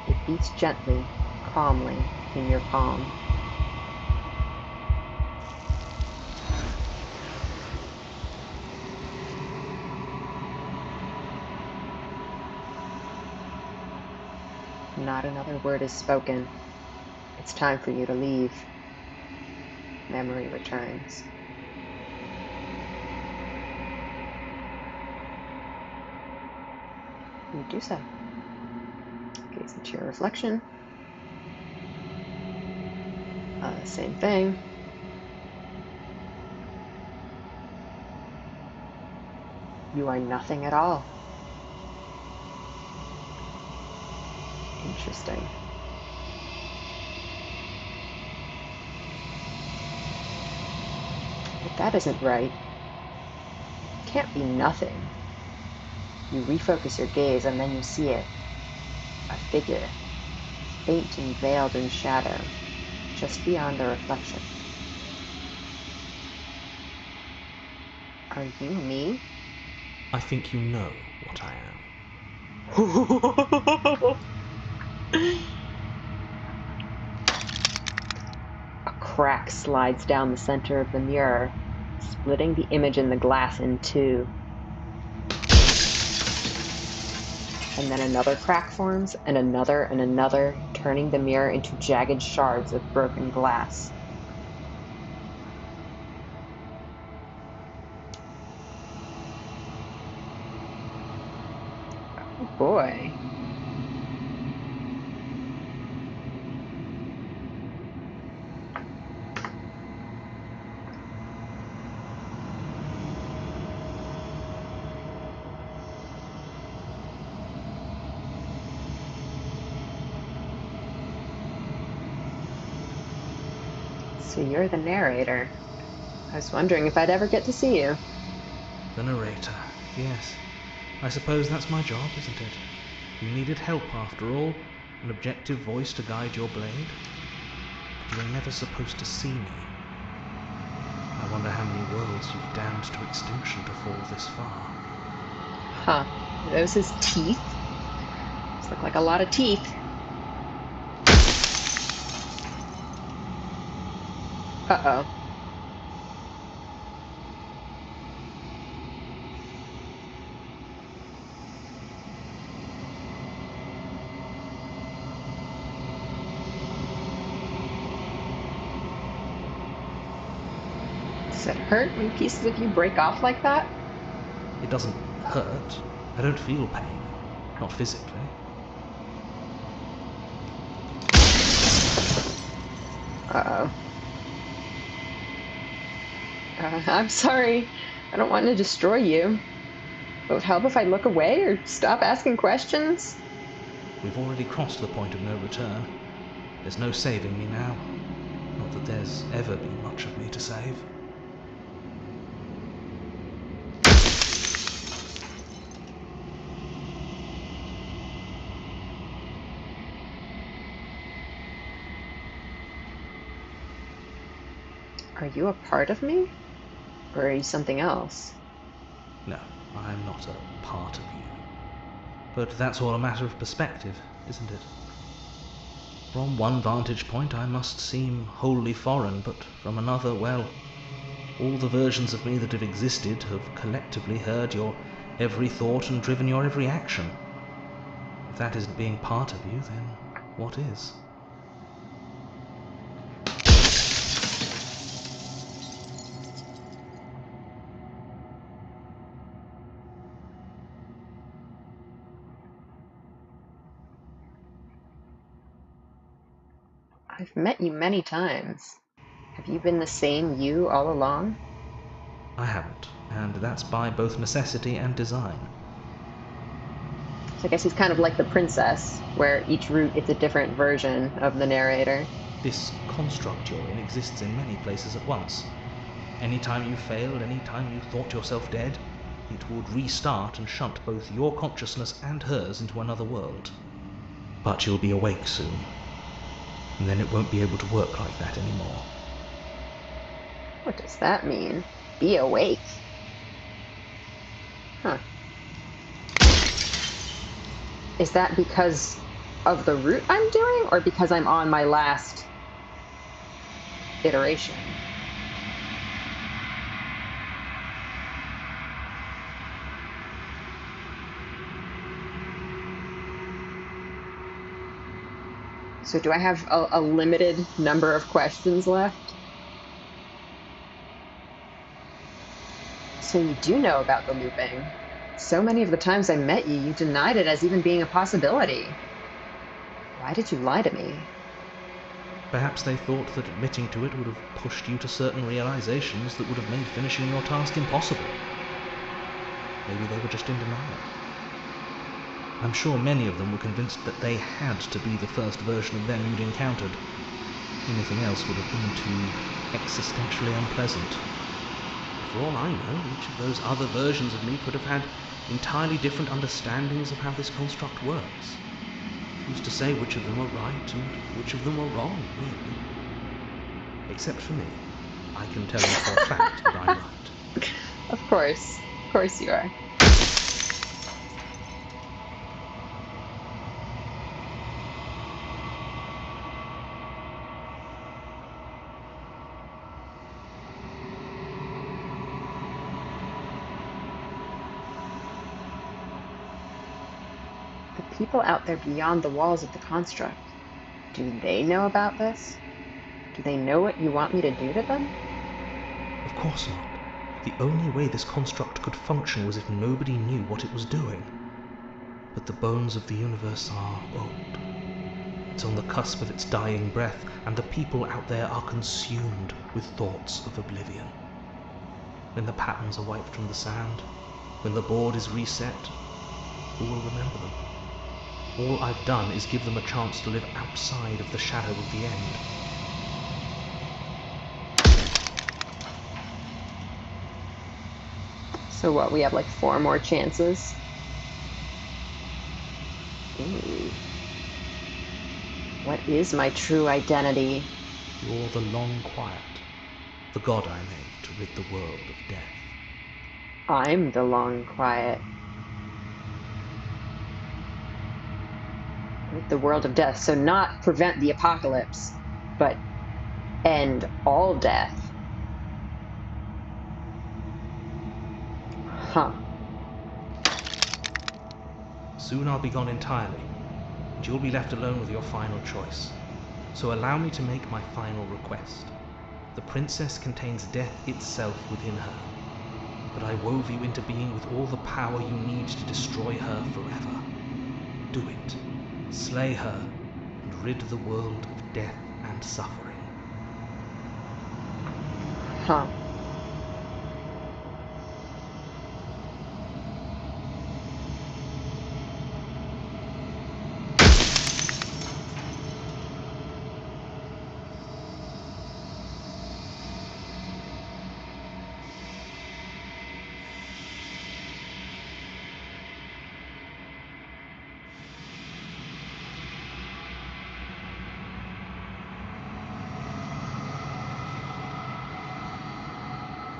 A: It beats gently, calmly, in your palm. Not another word is spoken. It's time for you to leave. Memory returns. You do so. Gaze into your reflection. Same thing. You are nothing at all. Interesting. But that isn't right. It can't be nothing. You refocus your gaze and then you see it. A figure, faint and veiled in shadow, just beyond the reflection. Are you me?
B: I think you know what I am.
A: A crack slides down the center of the mirror, splitting the image in the glass in two. And then another crack forms, and another, turning the mirror into jagged shards of broken glass. Oh boy. So you're the narrator. I was wondering if I'd ever get to see you.
B: The narrator, yes. I suppose that's my job, isn't it? You needed help after all, an objective voice to guide your blade. But you were never supposed to see me. I wonder how many worlds you've damned to extinction to fall this far.
A: Huh. Are those his teeth? Those look like a lot of teeth. Uh-oh. Does it hurt when pieces of you break off like that?
B: It doesn't hurt. I don't feel pain. Not physically.
A: Uh-oh. I'm sorry. I don't want to destroy you. It would help if I look away or stop asking questions.
B: We've already crossed the point of no return. There's no saving me now. Not that there's ever been much of me to save.
A: Are you a part of me? Or are you something else?
B: No, I'm not a part of you. But that's all a matter of perspective, isn't it? From one vantage point I must seem wholly foreign, but from another, well, all the versions of me that have existed have collectively heard your every thought and driven your every action. If that isn't being part of you, then what is?
A: I've met you many times. Have you been the same you all along?
B: I haven't, and that's by both necessity and design.
A: So I guess he's kind of like the princess, where each route is a different version of the narrator.
B: This construct you're in exists in many places at once. Any time you failed, any time you thought yourself dead, it would restart and shunt both your consciousness and hers into another world. But you'll be awake soon, and then it won't be able to work like that anymore.
A: What does that mean? Be awake? Huh. Is that because of the route I'm doing, or because I'm on my last iteration? So do I have a limited number of questions left? So you do know about the looping. So many of the times I met you, you denied it as even being a possibility. Why did you lie to me?
B: Perhaps they thought that admitting to it would have pushed you to certain realizations that would have made finishing your task impossible. Maybe they were just in denial. I'm sure many of them were convinced that they had to be the first version of them you'd encountered. Anything else would have been too existentially unpleasant. For all I know, each of those other versions of me could have had entirely different understandings of how this construct works. Who's to say which of them are right and which of them are wrong, really? Except for me. I can tell you for a fact that I'm right.
A: Of course you are. People out there beyond the walls of the construct, do they know about this? Do they know what you want me to do to them?
B: Of course not. The only way this construct could function was if nobody knew what it was doing. But the bones of the universe are old. It's on the cusp of its dying breath, and the people out there are consumed with thoughts of oblivion. When the patterns are wiped from the sand, when the board is reset, who will remember them? All I've done is give them a chance to live outside of the shadow of the end.
A: So what, we have like 4 more chances? Ooh. What is my true identity?
B: You're the long quiet, the god I made to rid the world of death.
A: I'm the long quiet. Rid the world of death. So not prevent the apocalypse, but end all death. Huh.
B: Soon I'll be gone entirely, and you'll be left alone with your final choice. So allow me to make my final request. The princess contains death itself within her, but I wove you into being with all the power you need to destroy her forever. Do it. Slay her, and rid the world of death and suffering.
A: Huh.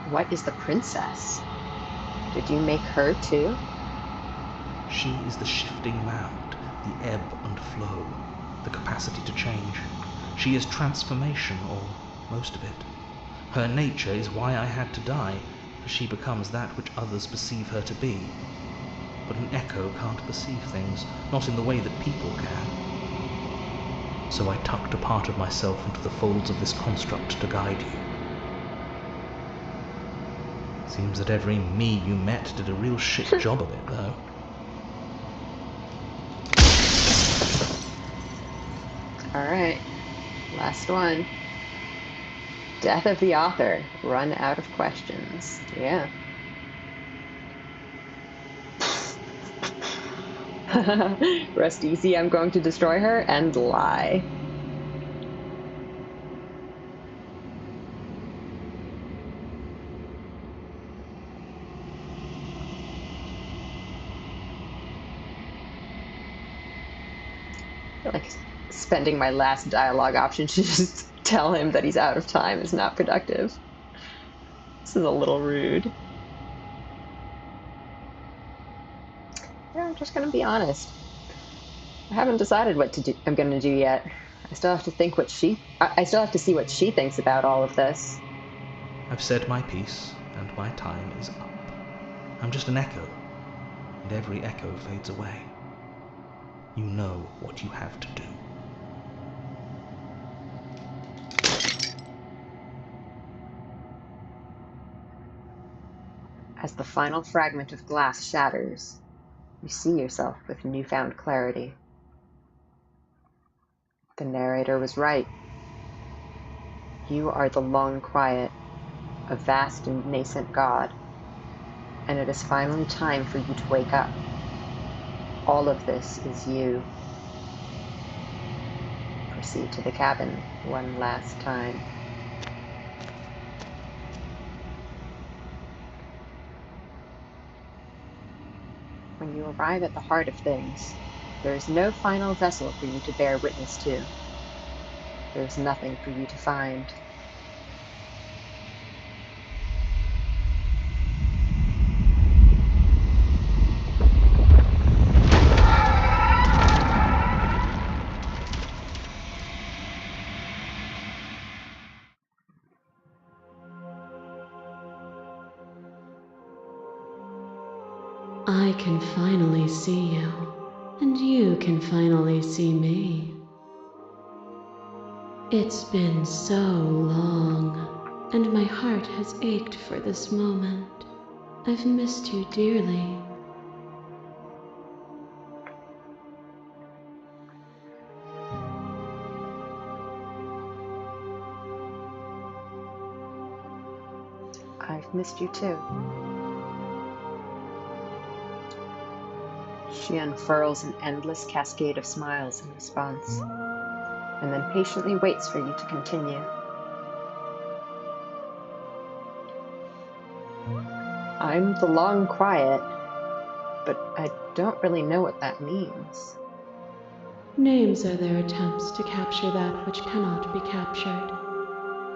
A: What is the princess? Did you make her too?
B: She is the shifting mound, the ebb and flow, the capacity to change. She is transformation, or most of it. Her nature is why I had to die, for she becomes that which others perceive her to be. But an echo can't perceive things, not in the way that people can. So I tucked a part of myself into the folds of this construct to guide you. Seems that every me you met did a real shit job of it, though.
A: Alright. Last one. Death of the author. Run out of questions. Yeah. Rest easy, I'm going to destroy her and lie. I feel like spending my last dialogue option to just tell him that he's out of time is not productive. This is a little rude. Yeah, I'm just gonna be honest. I haven't decided what I'm gonna do yet. I still have to think I still have to see what she thinks about all of this.
B: I've said my piece, and my time is up. I'm just an echo, and every echo fades away. You know what you have to do.
A: As the final fragment of glass shatters, you see yourself with newfound clarity. The narrator was right. You are the long quiet, a vast and nascent god, and it is finally time for you to wake up. All of this is you. Proceed to the cabin one last time. When you arrive at the heart of things, there is no final vessel for you to bear witness to. There is nothing for you to find.
E: I can finally see you, and you can finally see me. It's been so long, and my heart has ached for this moment. I've missed you dearly.
A: I've missed you too. She unfurls an endless cascade of smiles in response, and then patiently waits for you to continue. I'm the long quiet, but I don't really know what that means.
E: Names are their attempts to capture that which cannot be captured.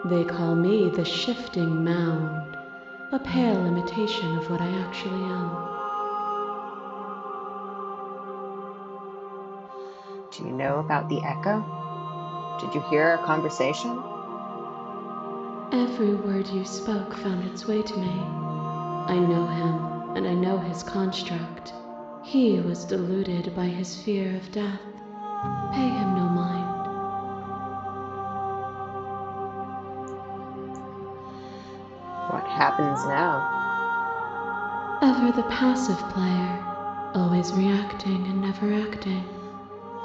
E: They call me the shifting mound, a pale imitation of what I actually am.
A: Do you know about the echo? Did you hear our conversation?
E: Every word you spoke found its way to me. I know him, and I know his construct. He was deluded by his fear of death. Pay him no mind.
A: What happens now?
E: Ever the passive player, always reacting and never acting.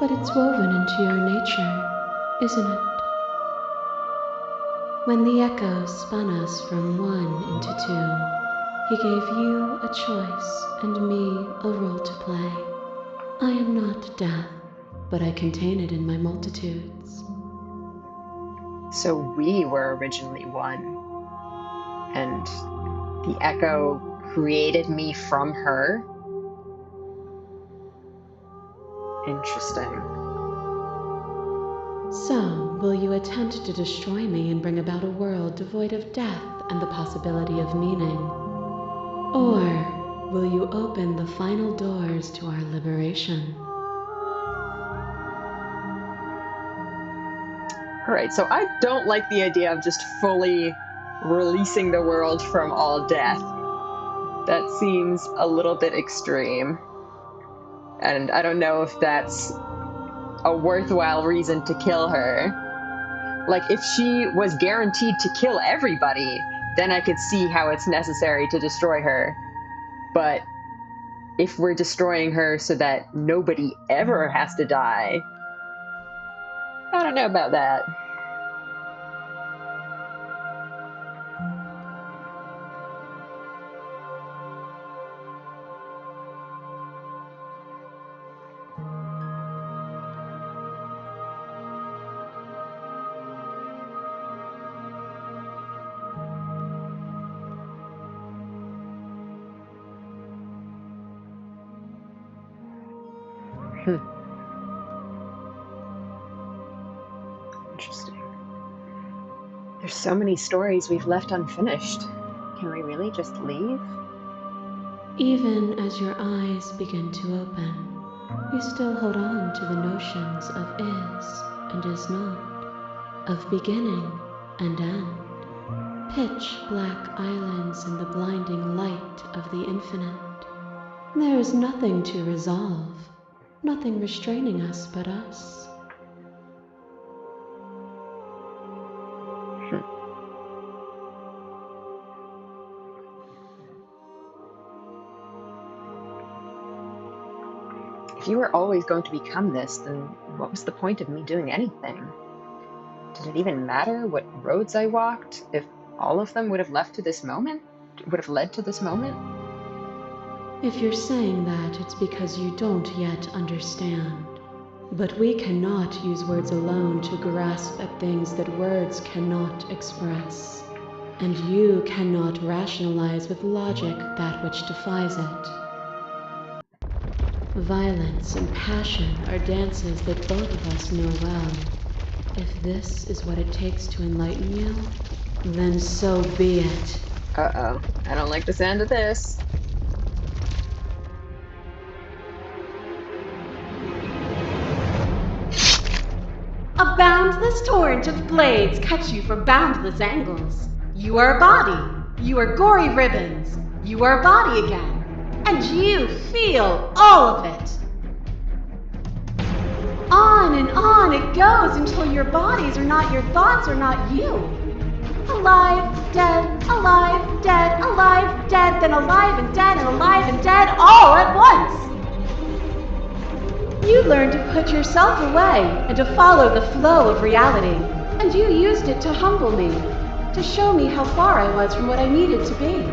E: But it's woven into your nature, isn't it? When the echo spun us from one into two, he gave you a choice and me a role to play. I am not death, but I contain it in my multitudes.
A: So we were originally one, and the echo created me from her? Interesting.
E: So, will you attempt to destroy me and bring about a world devoid of death and the possibility of meaning? Or will you open the final doors to our liberation?
A: Alright, so I don't like the idea of just fully releasing the world from all death. That seems a little bit extreme. And I don't know if that's a worthwhile reason to kill her. Like, if she was guaranteed to kill everybody, then I could see how it's necessary to destroy her. But if we're destroying her so that nobody ever has to die, I don't know about that. Interesting. There's so many stories we've left unfinished. Can we really just leave?
E: Even as your eyes begin to open, you still hold on to the notions of is and is not, of beginning and end, pitch black islands in the blinding light of the infinite. There is nothing to resolve, nothing restraining us but us. If you were always going to become this, then what was the point of me doing anything? Did it even matter what roads I walked if all of them would have led to this moment? If you're saying that, it's because you don't yet understand. But we cannot use words alone to grasp at things that words cannot express. And you cannot rationalize with logic that which defies it. Violence and passion are dances that both of us know well. If this is what it takes to enlighten you, then so be it. Uh-oh. I don't like the sound of this.
C: A boundless torrent of blades cuts you from boundless angles. You are a body. You are gory ribbons. You are a body again. And you feel all of it. On and on it goes until your bodies are not your thoughts, are not you. Alive, dead, then alive and dead, all at once. You learned to put yourself away and to follow the flow of reality. And you used it to humble me, to show me how far I was from what I needed to be.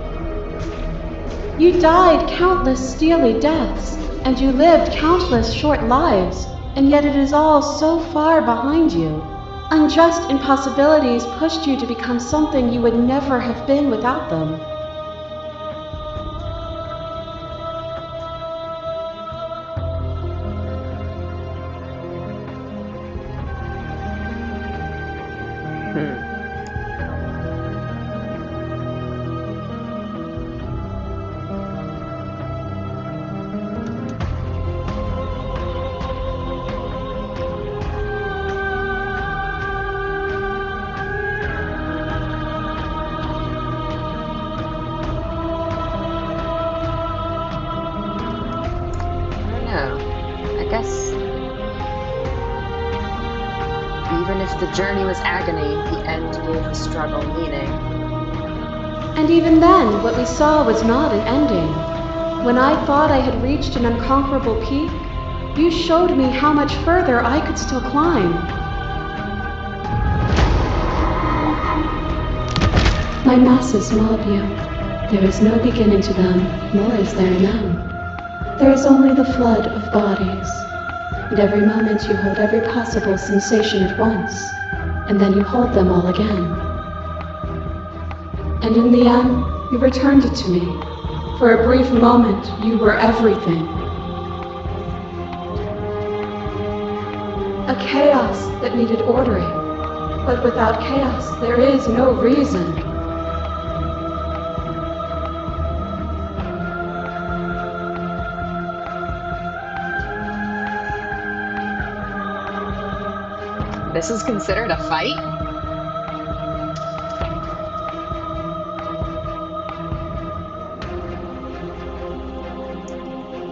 C: You died countless steely deaths, and you lived countless short lives, and yet it is all so far behind you. Unjust impossibilities pushed you to become something you would never have been without them.
A: The journey was agony, the end gave the struggle meaning.
E: And even then, what we saw was not an ending. When I thought I had reached an unconquerable peak, you showed me how much further I could still climb. My masses mob you. There is no beginning to them, nor is there an end. There is only the flood of bodies. And every moment you hold every possible sensation at once, and then you hold them all again. And in the end, you returned it to me. For a brief moment, you were everything. A chaos that needed ordering. But without chaos, there is no reason.
A: This is considered a fight?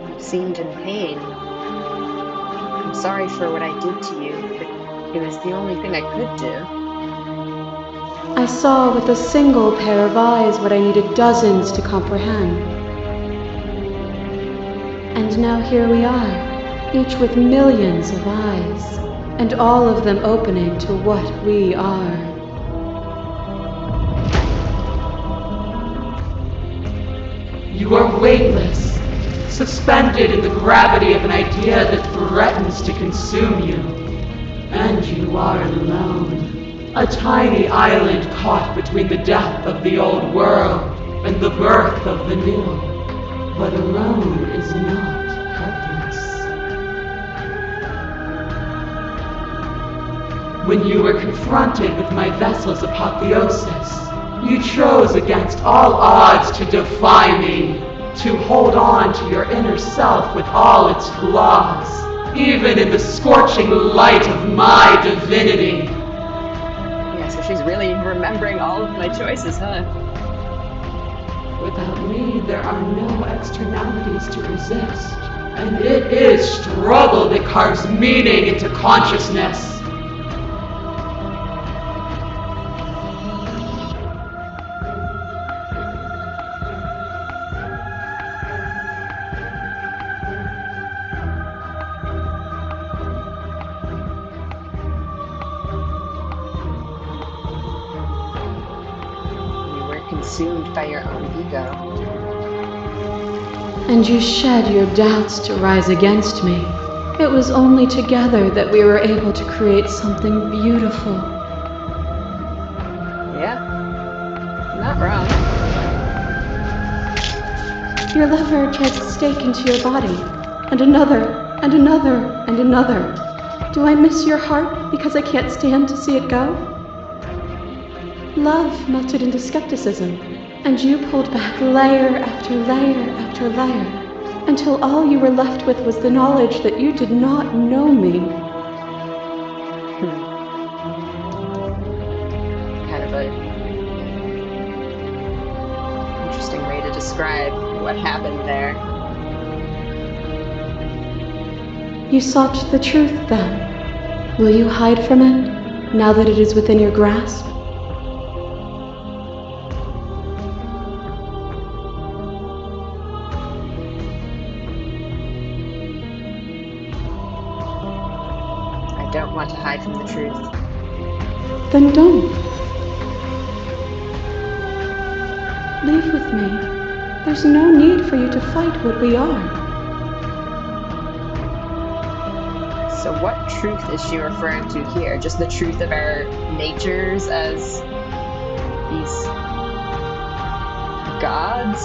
A: You seemed in pain. I'm sorry for what I did to you, but it was the only thing I could do.
E: I saw with a single pair of eyes what I needed dozens to comprehend. And now here we are, each with millions of eyes. And all of them opening to what we are.
H: You are weightless, suspended in the gravity of an idea that threatens to consume you. And you are alone. A tiny island caught between the death of the old world and the birth of the new. But alone is not helpless. When you were confronted with my vessel's apotheosis, you chose against all odds to defy me, to hold on to your inner self with all its flaws, even in the scorching light of my divinity.
A: Yeah, so she's really remembering all of my choices, huh?
H: Without me, there are no externalities to resist, and it is struggle that carves meaning into consciousness.
A: Consumed by your own ego.
E: And you shed your doubts to rise against me. It was only together that we were able to create something beautiful.
A: Yeah, not wrong.
E: Your lover tries to stake into your body, and another, and another, and another. Do I miss your heart because I can't stand to see it go? Love melted into skepticism, and you pulled back layer after layer after layer, until all you were left with was the knowledge that you did not know me.
A: Kind of a interesting way to describe what happened there.
E: You sought the truth, then. Will you hide from it, now that it is within your grasp?
A: I don't want to hide from the truth.
E: Then don't. Leave with me. There's no need for you to fight what we are.
A: So what truth is she referring to here? Just the truth of our natures as these gods?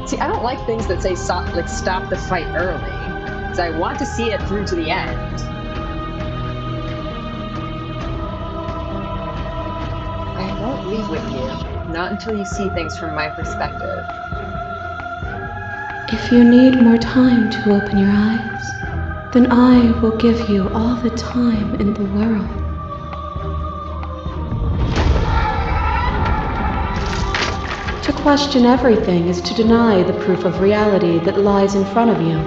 A: See, I don't like things that say stop the fight early, because I want to see it through to the end. I won't leave with you, not until you see things from my perspective.
E: If you need more time to open your eyes, then I will give you all the time in the world. To question everything is to deny the proof of reality that lies in front of you.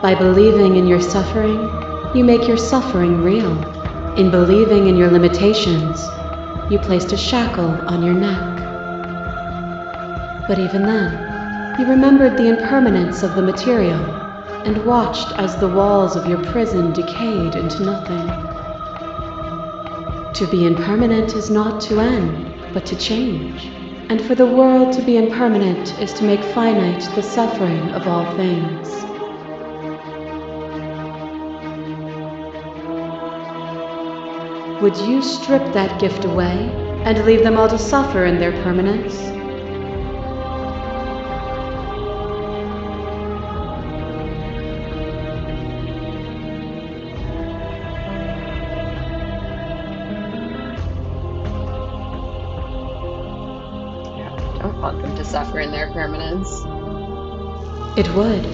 E: By believing in your suffering, you make your suffering real. In believing in your limitations, you placed a shackle on your neck. But even then, you remembered the impermanence of the material and watched as the walls of your prison decayed into nothing. To be impermanent is not to end, but to change. And for the world to be impermanent is to make finite the suffering of all things. Would you strip that gift away and leave them all to suffer in their permanence?
A: Suffer in their permanence.
E: It would.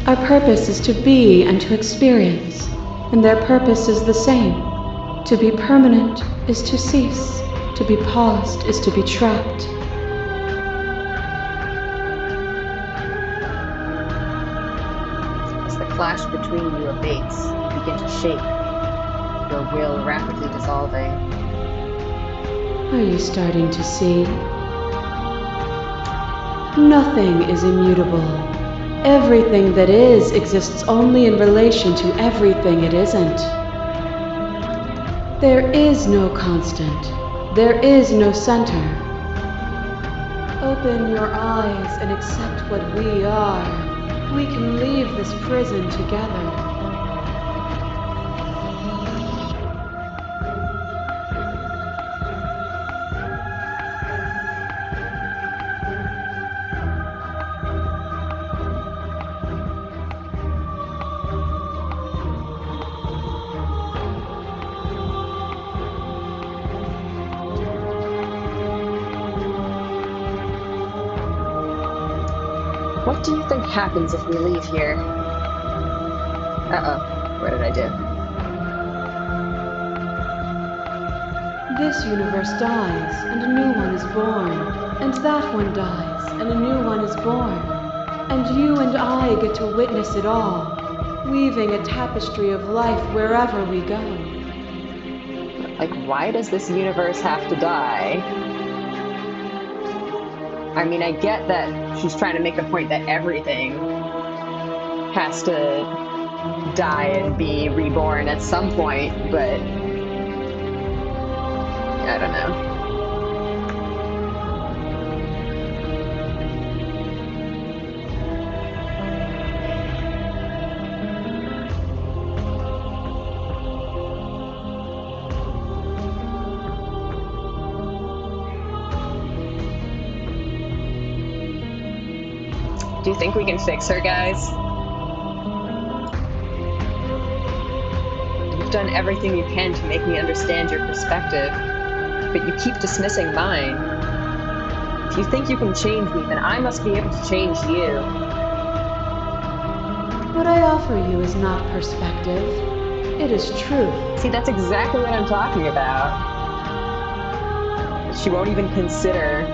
E: Our purpose is to be and to experience, and their purpose is the same. To be permanent is to cease. To be paused is to be trapped.
A: As the clash between you abates, you begin to shake, your will rapidly dissolving.
E: Are you starting to see? Nothing is immutable. Everything that is exists only in relation to everything it isn't. There is no constant. There is no center. Open your eyes and accept what we are. We can leave this prison together.
A: What do you think happens if we leave here? Uh-oh. What did I do?
E: This universe dies, and a new one is born. And that one dies, and a new one is born. And you and I get to witness it all, weaving a tapestry of life wherever we go.
A: Like, why does this universe have to die? I mean, I get that she's trying to make the point that everything has to die and be reborn at some point, but I don't know. Do you think we can fix her, guys? You've done everything you can to make me understand your perspective, but you keep dismissing mine. If you think you can change me, then I must be able to change you.
E: What I offer you is not perspective. It is truth.
A: See, that's exactly what I'm talking about. She won't even consider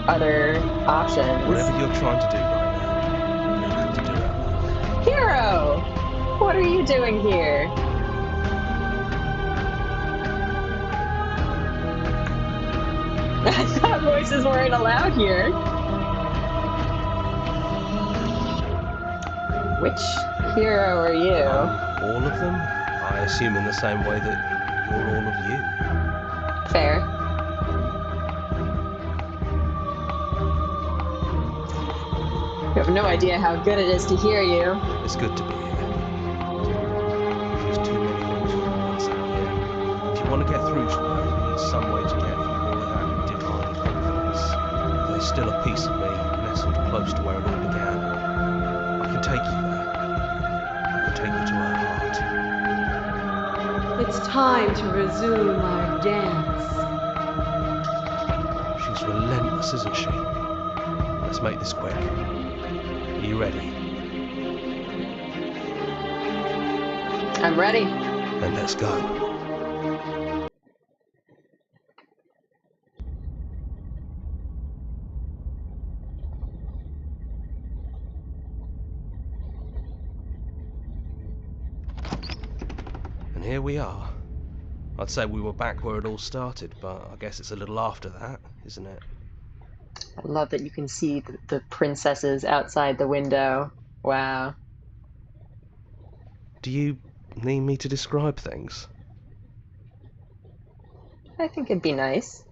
A: other options.
G: Whatever you're trying to do right now, you don't have to do it alone.
A: Hero! What are you doing here? I thought voices weren't allowed here. Which hero are you?
G: All of them? I assume in the same way that you're all of you.
A: Fair. You have no idea how good it is to hear you.
G: It's good to be here. There's too many things all at once out here. If you want to get through to her, you need some way to get through all of that divine confidence. There's still a piece of me nestled close to where it all began. I can take you there. I can take you to her heart.
E: It's time to resume our dance.
G: She's relentless, isn't she? Let's make this quick. Are you ready?
A: I'm ready.
G: Then let's go. And here we are. I'd say we were back where it all started, but I guess it's a little after that, isn't it?
A: I love that you can see the princesses outside the window. Wow.
G: Do you need me to describe things?
A: I think it'd be nice.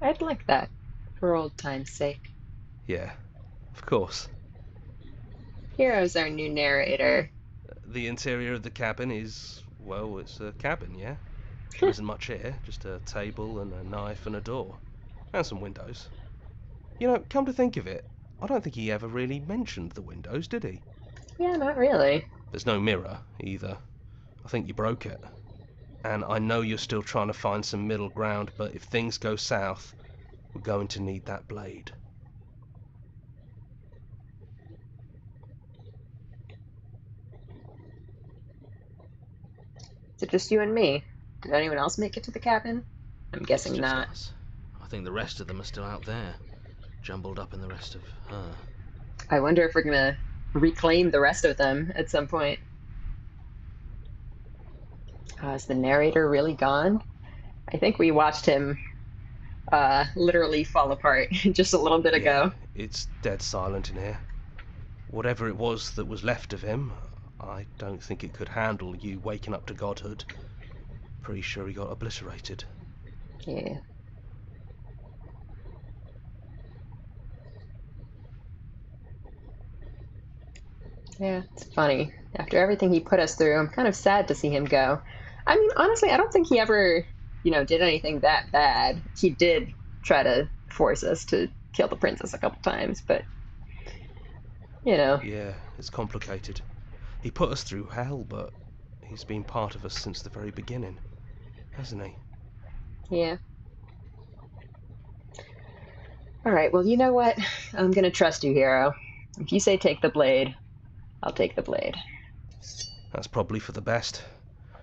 A: I'd like that, for old time's sake.
G: Yeah, of course.
A: Hero's our new narrator.
G: The interior of the cabin is, well, it's a cabin, yeah? There isn't much here, just a table and a knife and a door. And some windows. You know, come to think of it, I don't think he ever really mentioned the windows, did he?
A: Yeah, not really.
G: There's no mirror, either. I think you broke it. And I know you're still trying to find some middle ground, but if things go south, we're going to need that blade.
A: Is it just you and me? Did anyone else make it to the cabin? I'm guessing
B: It's just
A: not.
B: us. I think the rest of them are still out there, jumbled up in the rest of her.
A: I wonder if we're gonna reclaim the rest of them at some point. Is the narrator really gone? I think we watched him literally fall apart just a little bit ago.
G: It's dead silent in here. Whatever it was that was left of him, I don't think it could handle you waking up to godhood. Pretty sure he got obliterated.
A: Yeah. Yeah, it's funny. After everything he put us through, I'm kind of sad to see him go. I mean, honestly, I don't think he ever, did anything that bad. He did try to force us to kill the princess a couple times, but,
G: Yeah, it's complicated. He put us through hell, but he's been part of us since the very beginning, hasn't he?
A: Yeah. All right, well, you know what? I'm gonna trust you, hero. If you say take the blade, I'll take the blade.
G: That's probably for the best.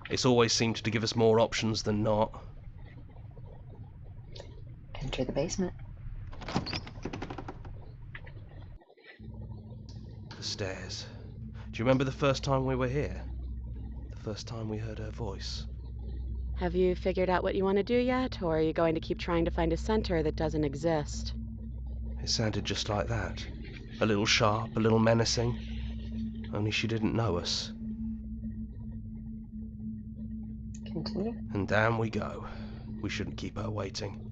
G: It's always seemed to give us more options than not.
A: Enter the basement.
G: The stairs. Do you remember the first time we were here? The first time we heard her voice?
C: Have you figured out what you want to do yet, or are you going to keep trying to find a center that doesn't exist?
G: It sounded just like that. A little sharp, a little menacing. Only she didn't know us.
A: Continue.
G: And down we go. We shouldn't keep her waiting.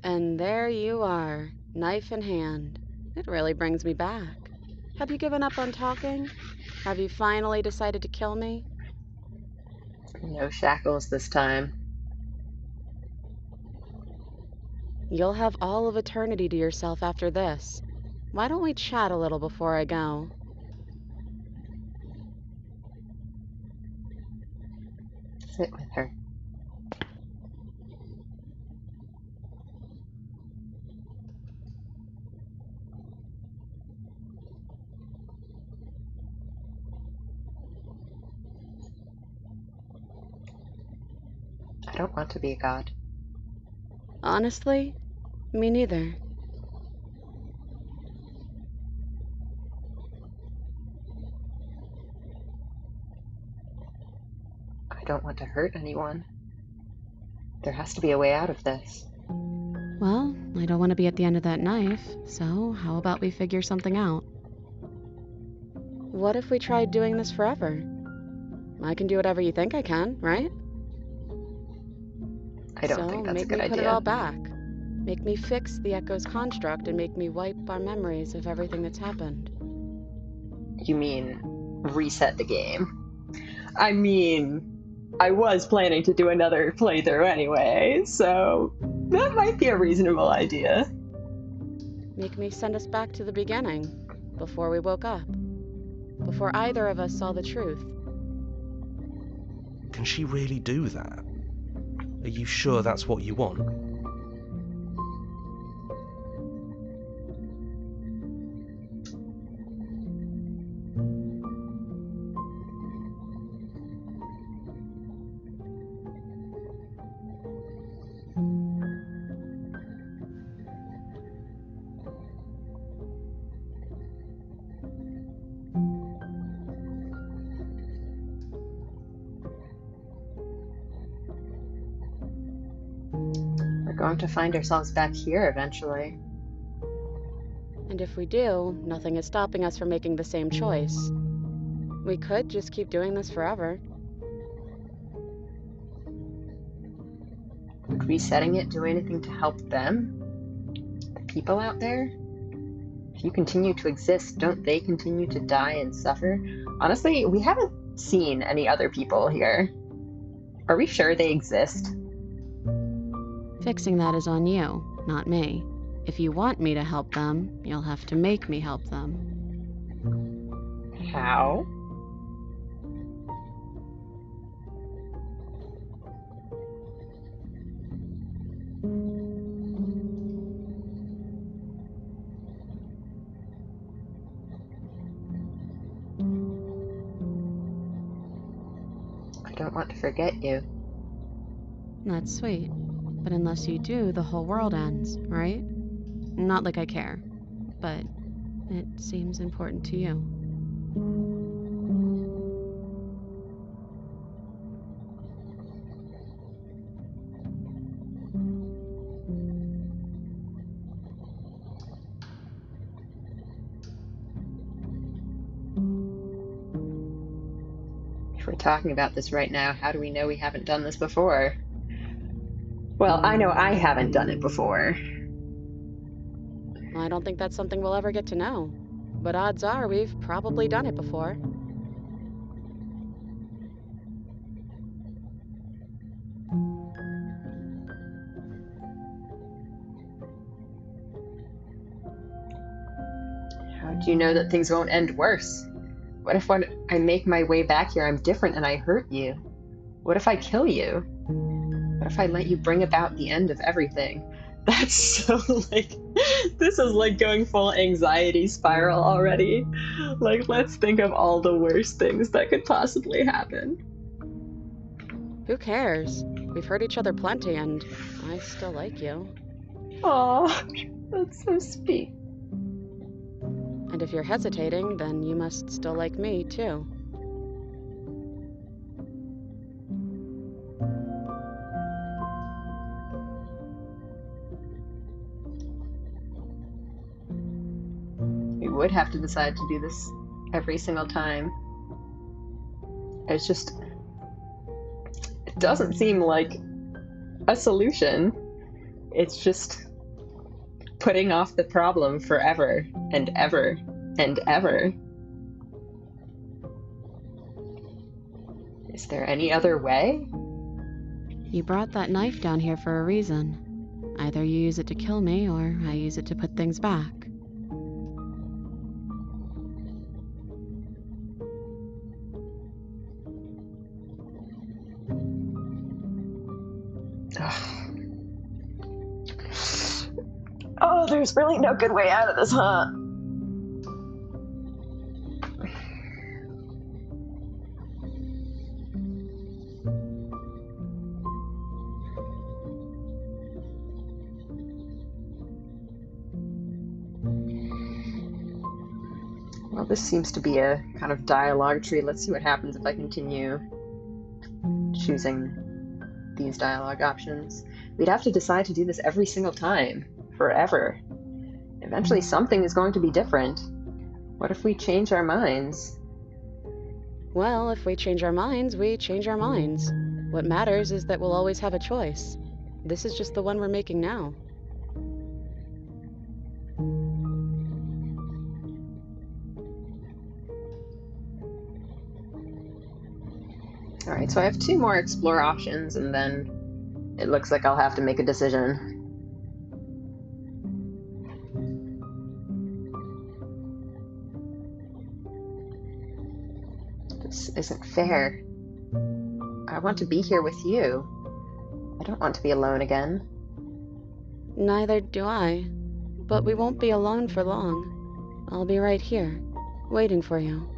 C: And there you are, knife in hand. It really brings me back. Have you given up on talking? Have you finally decided to kill me?
A: No shackles this time.
C: You'll have all of eternity to yourself after this. Why don't we chat a little before I go?
A: Sit with her. I don't want to be a god.
C: Honestly, me neither.
A: I don't want to hurt anyone. There has to be a way out of this.
C: Well, I don't want to be at the end of that knife, so how about we figure something out? What if we tried doing this forever? I can do whatever you think I can, right?
A: I don't think that's a good
C: make me put it
A: idea.
C: all back. Make me fix the Echo's construct and make me wipe our memories of everything that's happened.
A: You mean reset the game? I mean, I was planning to do another playthrough anyway, so that might be a reasonable idea.
C: Make me send us back to the beginning, before we woke up. Before either of us saw the truth.
G: Can she really do that? Are you sure that's what you want?
A: going to find ourselves back here eventually.
C: And if we do, nothing is stopping us from making the same choice. We could just keep doing this forever.
A: Would resetting it do anything to help them? The people out there? If you continue to exist, don't they continue to die and suffer? Honestly, we haven't seen any other people here. Are we sure they exist?
C: Fixing that is on you, not me. If you want me to help them, you'll have to make me help them.
A: How? I don't want to forget you.
C: That's sweet. But unless you do, the whole world ends, right? Not like I care, but it seems important to you.
A: If we're talking about this right now, how do we know we haven't done this before? Well, I know I haven't done it before.
C: I don't think that's something we'll ever get to know. But odds are we've probably done it before.
A: How do you know that things won't end worse? What if when I make my way back here, I'm different and I hurt you? What if I kill you? What if I let you bring about the end of everything? That's so, like, this is like going full anxiety spiral already. Like, let's think of all the worst things that could possibly happen.
C: Who cares? We've hurt each other plenty, and I still like you.
A: Aw, that's so sweet.
C: And if you're hesitating, then you must still like me, too.
A: We would have to decide to do this every single time. It's just... It doesn't seem like a solution. It's just putting off the problem forever and ever and ever. Is there any other way?
C: You brought that knife down here for a reason. Either you use it to kill me, or I use it to put things back.
A: Oh, there's really no good way out of this, huh? Well, this seems to be a kind of dialogue tree. Let's see what happens if I continue choosing these dialogue options. We'd have to decide to do this every single time, forever. Eventually something is going to be different. What if we change our minds?
C: Well, if we change our minds, we change our minds. What matters is that we'll always have a choice. This is just the one we're making now.
A: Alright, so I have 2 more explore options, and then it looks like I'll have to make a decision. This isn't fair. I want to be here with you. I don't want to be alone again.
C: Neither do I. But we won't be alone for long. I'll be right here, waiting for you.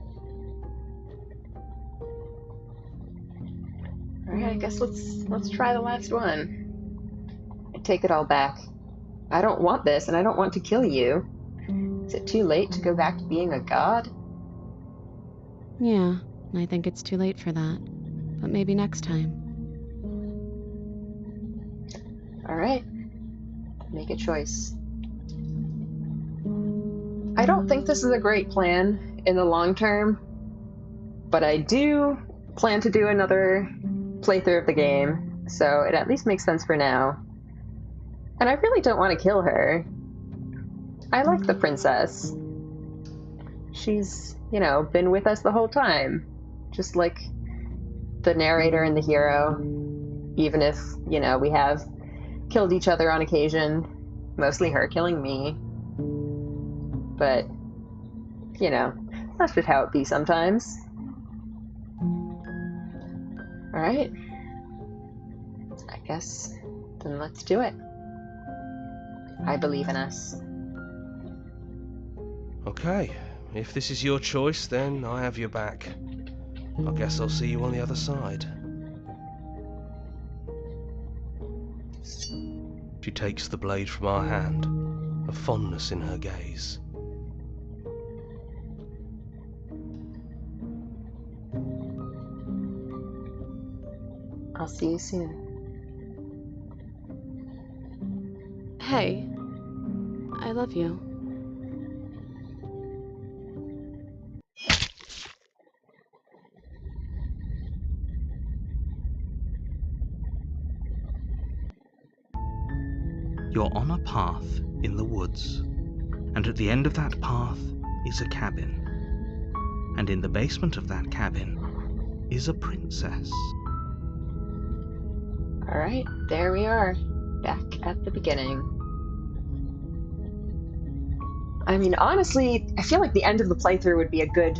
A: Alright, I guess let's try the last one. I take it all back. I don't want this, and I don't want to kill you. Is it too late to go back to being a god?
C: Yeah, I think it's too late for that. But maybe next time.
A: Alright. Make a choice. I don't think this is a great plan in the long term, but I do plan to do another playthrough of the game, so it at least makes sense for now. And I really don't want to kill her. I like the princess. She's, you know, been with us the whole time. Just like the narrator and the hero. Even if, you know, we have killed each other on occasion. Mostly her killing me. But, you know, that's just how it be sometimes. Alright. I guess then let's do it. I believe in us.
G: Okay, if this is your choice, then I have your back. I guess I'll see you on the other side. She takes the blade from our hand, a fondness in her gaze.
A: I'll see you soon.
C: Hey, I love you.
B: You're on a path in the woods, and at the end of that path is a cabin. And in the basement of that cabin is a princess.
A: Alright, there we are. Back at the beginning. I mean, honestly, I feel like the end of the playthrough would be a good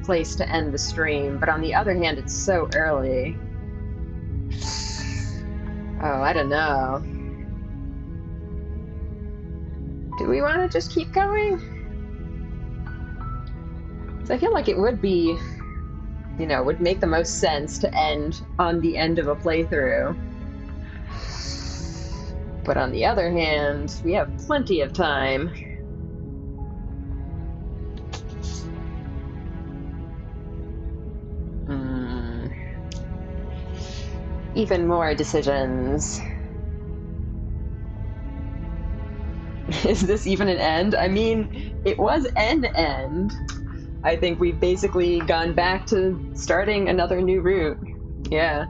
A: place to end the stream, but on the other hand, it's so early. Oh, I don't know. Do we want to just keep going? 'Cause I feel like it would be, you know, would make the most sense to end on the end of a playthrough. But on the other hand, we have plenty of time. Even more decisions. Is this even an end? I mean, it was an end. I think we've basically gone back to starting another new route. Yeah.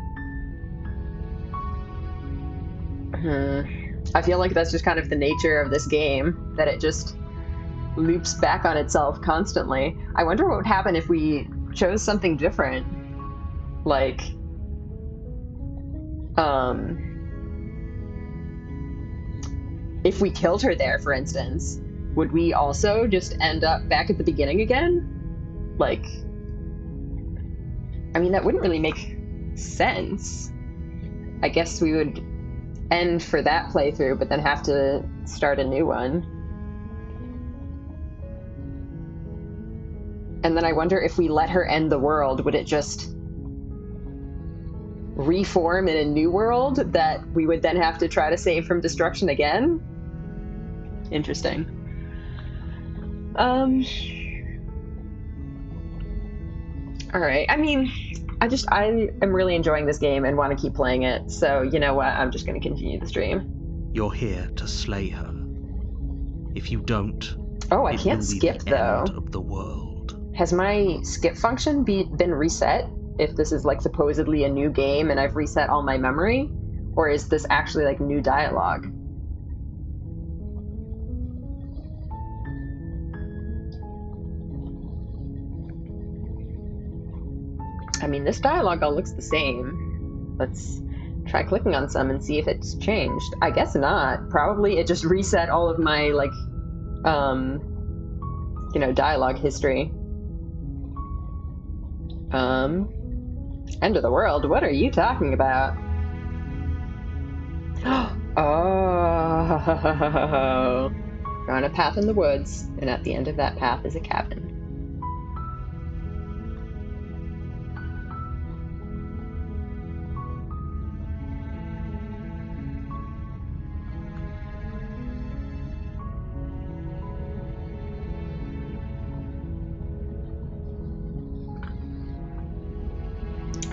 A: I feel like that's just kind of the nature of this game, that it just loops back on itself constantly. I wonder what would happen if we chose something different. Like, if we killed her there, for instance, would we also just end up back at the beginning again? Like, I mean, that wouldn't really make sense. I guess we would end for that playthrough, but then have to start a new one. And then I wonder if we let her end the world, would it just reform in a new world that we would then have to try to save from destruction again? Interesting. Alright, I mean, I am really enjoying this game and want to keep playing it, so you know what, I'm just going to continue the stream.
B: You're here to slay her. If you don't,
A: oh, I
B: it
A: can't
B: will be
A: skip
B: the
A: though.
B: end of the world.
A: Has my skip function been reset? If this is like supposedly a new game and I've reset all my memory? Or is this actually like new dialogue? I mean, this dialogue all looks the same. Let's try clicking on some and see if it's changed. I guess not. Probably it just reset all of my, like, you know, dialogue history. End of the world? What are you talking about? Oh. You're on a path in the woods, and at the end of that path is a cabin.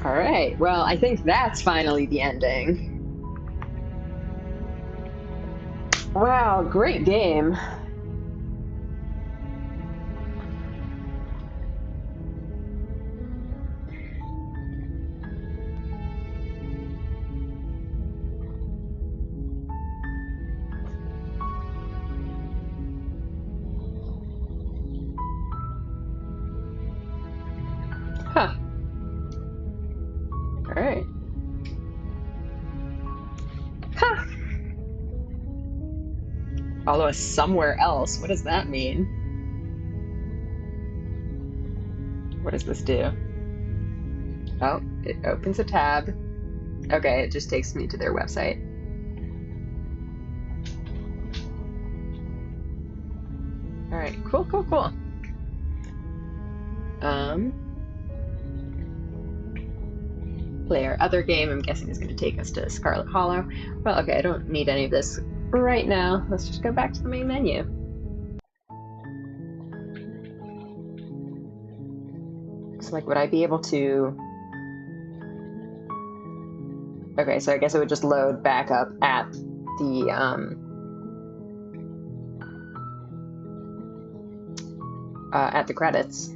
A: Alright, well, I think that's finally the ending. Wow, great game. Huh. All right. Huh. Follow us somewhere else. What does that mean? What does this do? Oh, it opens a tab. Okay, it just takes me to their website. All right, cool. Play our other game. I'm guessing is going to take us to Scarlet Hollow. Well, okay, I don't need any of this right now. Let's just go back to the main menu. So, like, would I be able to... Okay, so I guess it would just load back up at the, at the credits.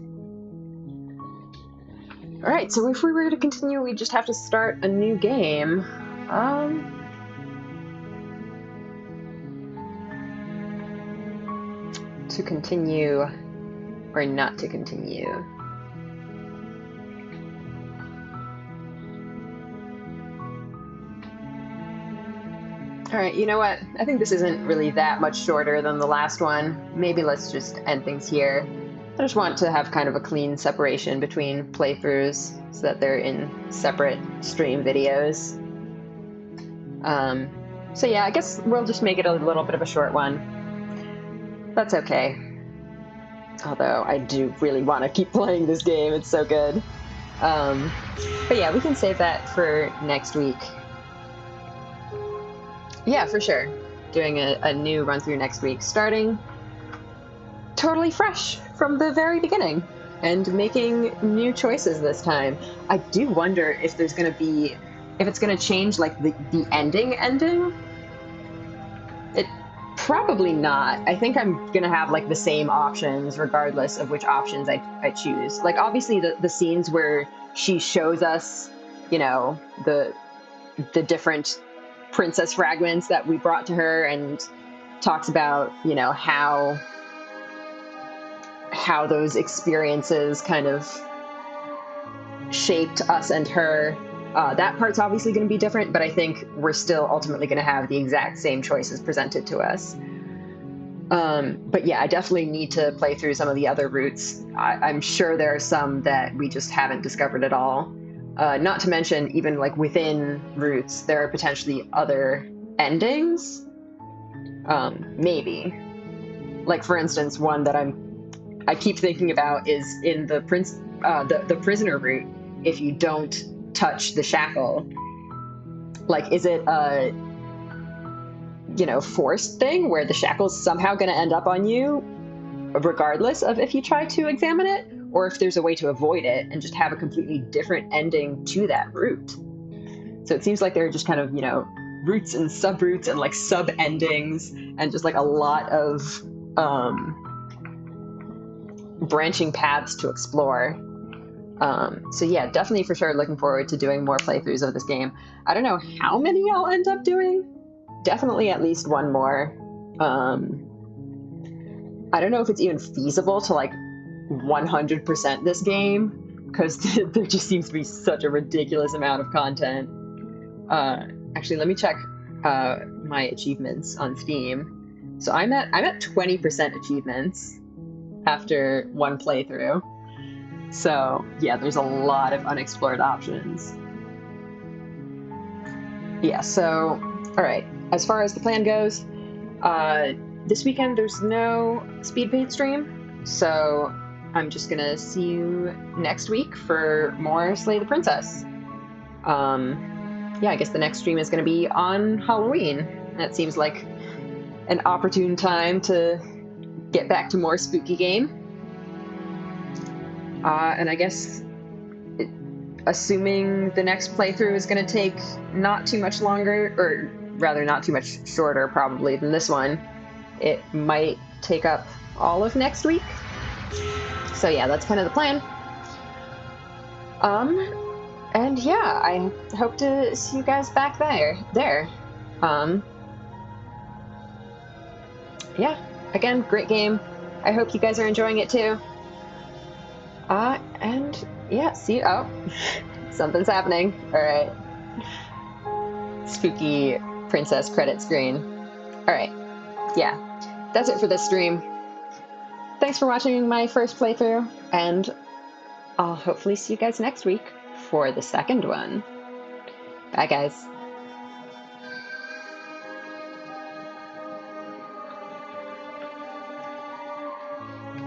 A: Alright, so if we were to continue, we just have to start a new game. To continue, or not to continue. Alright, you know what? I think this isn't really that much shorter than the last one. Maybe let's just end things here. I just want to have kind of a clean separation between playthroughs so that they're in separate stream videos. So yeah, I guess we'll just make it a little bit of a short one. That's okay. Although I do really want to keep playing this game, it's so good. But yeah, we can save that for next week. Yeah, for sure. Doing a new run-through next week, starting totally fresh from the very beginning and making new choices this time. I do wonder if there's going to be, if it's going to change like the ending. It probably not. I think I'm going to have like the same options regardless of which options I choose. Like obviously the scenes where she shows us, you know, the different princess fragments that we brought to her and talks about, you know, how those experiences kind of shaped us and her. That part's obviously going to be different, but I think we're still ultimately going to have the exact same choices presented to us. But yeah, I definitely need to play through some of the other routes. I'm sure there are some that we just haven't discovered at all. Not to mention, even like within routes, there are potentially other endings. Maybe. Like for instance, one that I keep thinking about is in the prisoner route. If you don't touch the shackle, like, is it a, you know, forced thing where the shackle's somehow going to end up on you, regardless of if you try to examine it, or if there's a way to avoid it and just have a completely different ending to that route. So it seems like there are just kind of, you know, routes and sub-routes and like sub-endings and just like a lot of branching paths to explore. So yeah, definitely for sure looking forward to doing more playthroughs of this game. I don't know how many I'll end up doing. Definitely at least one more. I don't know if it's even feasible to like 100% this game, because there just seems to be such a ridiculous amount of content. Actually, let me check my achievements on Steam. So I'm at 20% achievements after one playthrough. So yeah, there's a lot of unexplored options. Yeah, so all right, as far as the plan goes, this weekend there's no speed paint stream, so I'm just gonna see you next week for more Slay the Princess. Yeah, I guess the next stream is gonna be on Halloween. That seems like an opportune time to get back to more spooky game. And I guess, assuming the next playthrough is going to take not too much longer, or rather not too much shorter probably than this one. It might take up all of next week. So yeah, that's kind of the plan. And yeah, I hope to see you guys back there. Yeah, again, great game. I hope you guys are enjoying it too. And yeah, see you. Oh, something's happening. All right. Spooky princess credit screen. All right. Yeah, that's it for this stream. Thanks for watching my first playthrough, and I'll hopefully see you guys next week for the second one. Bye, guys.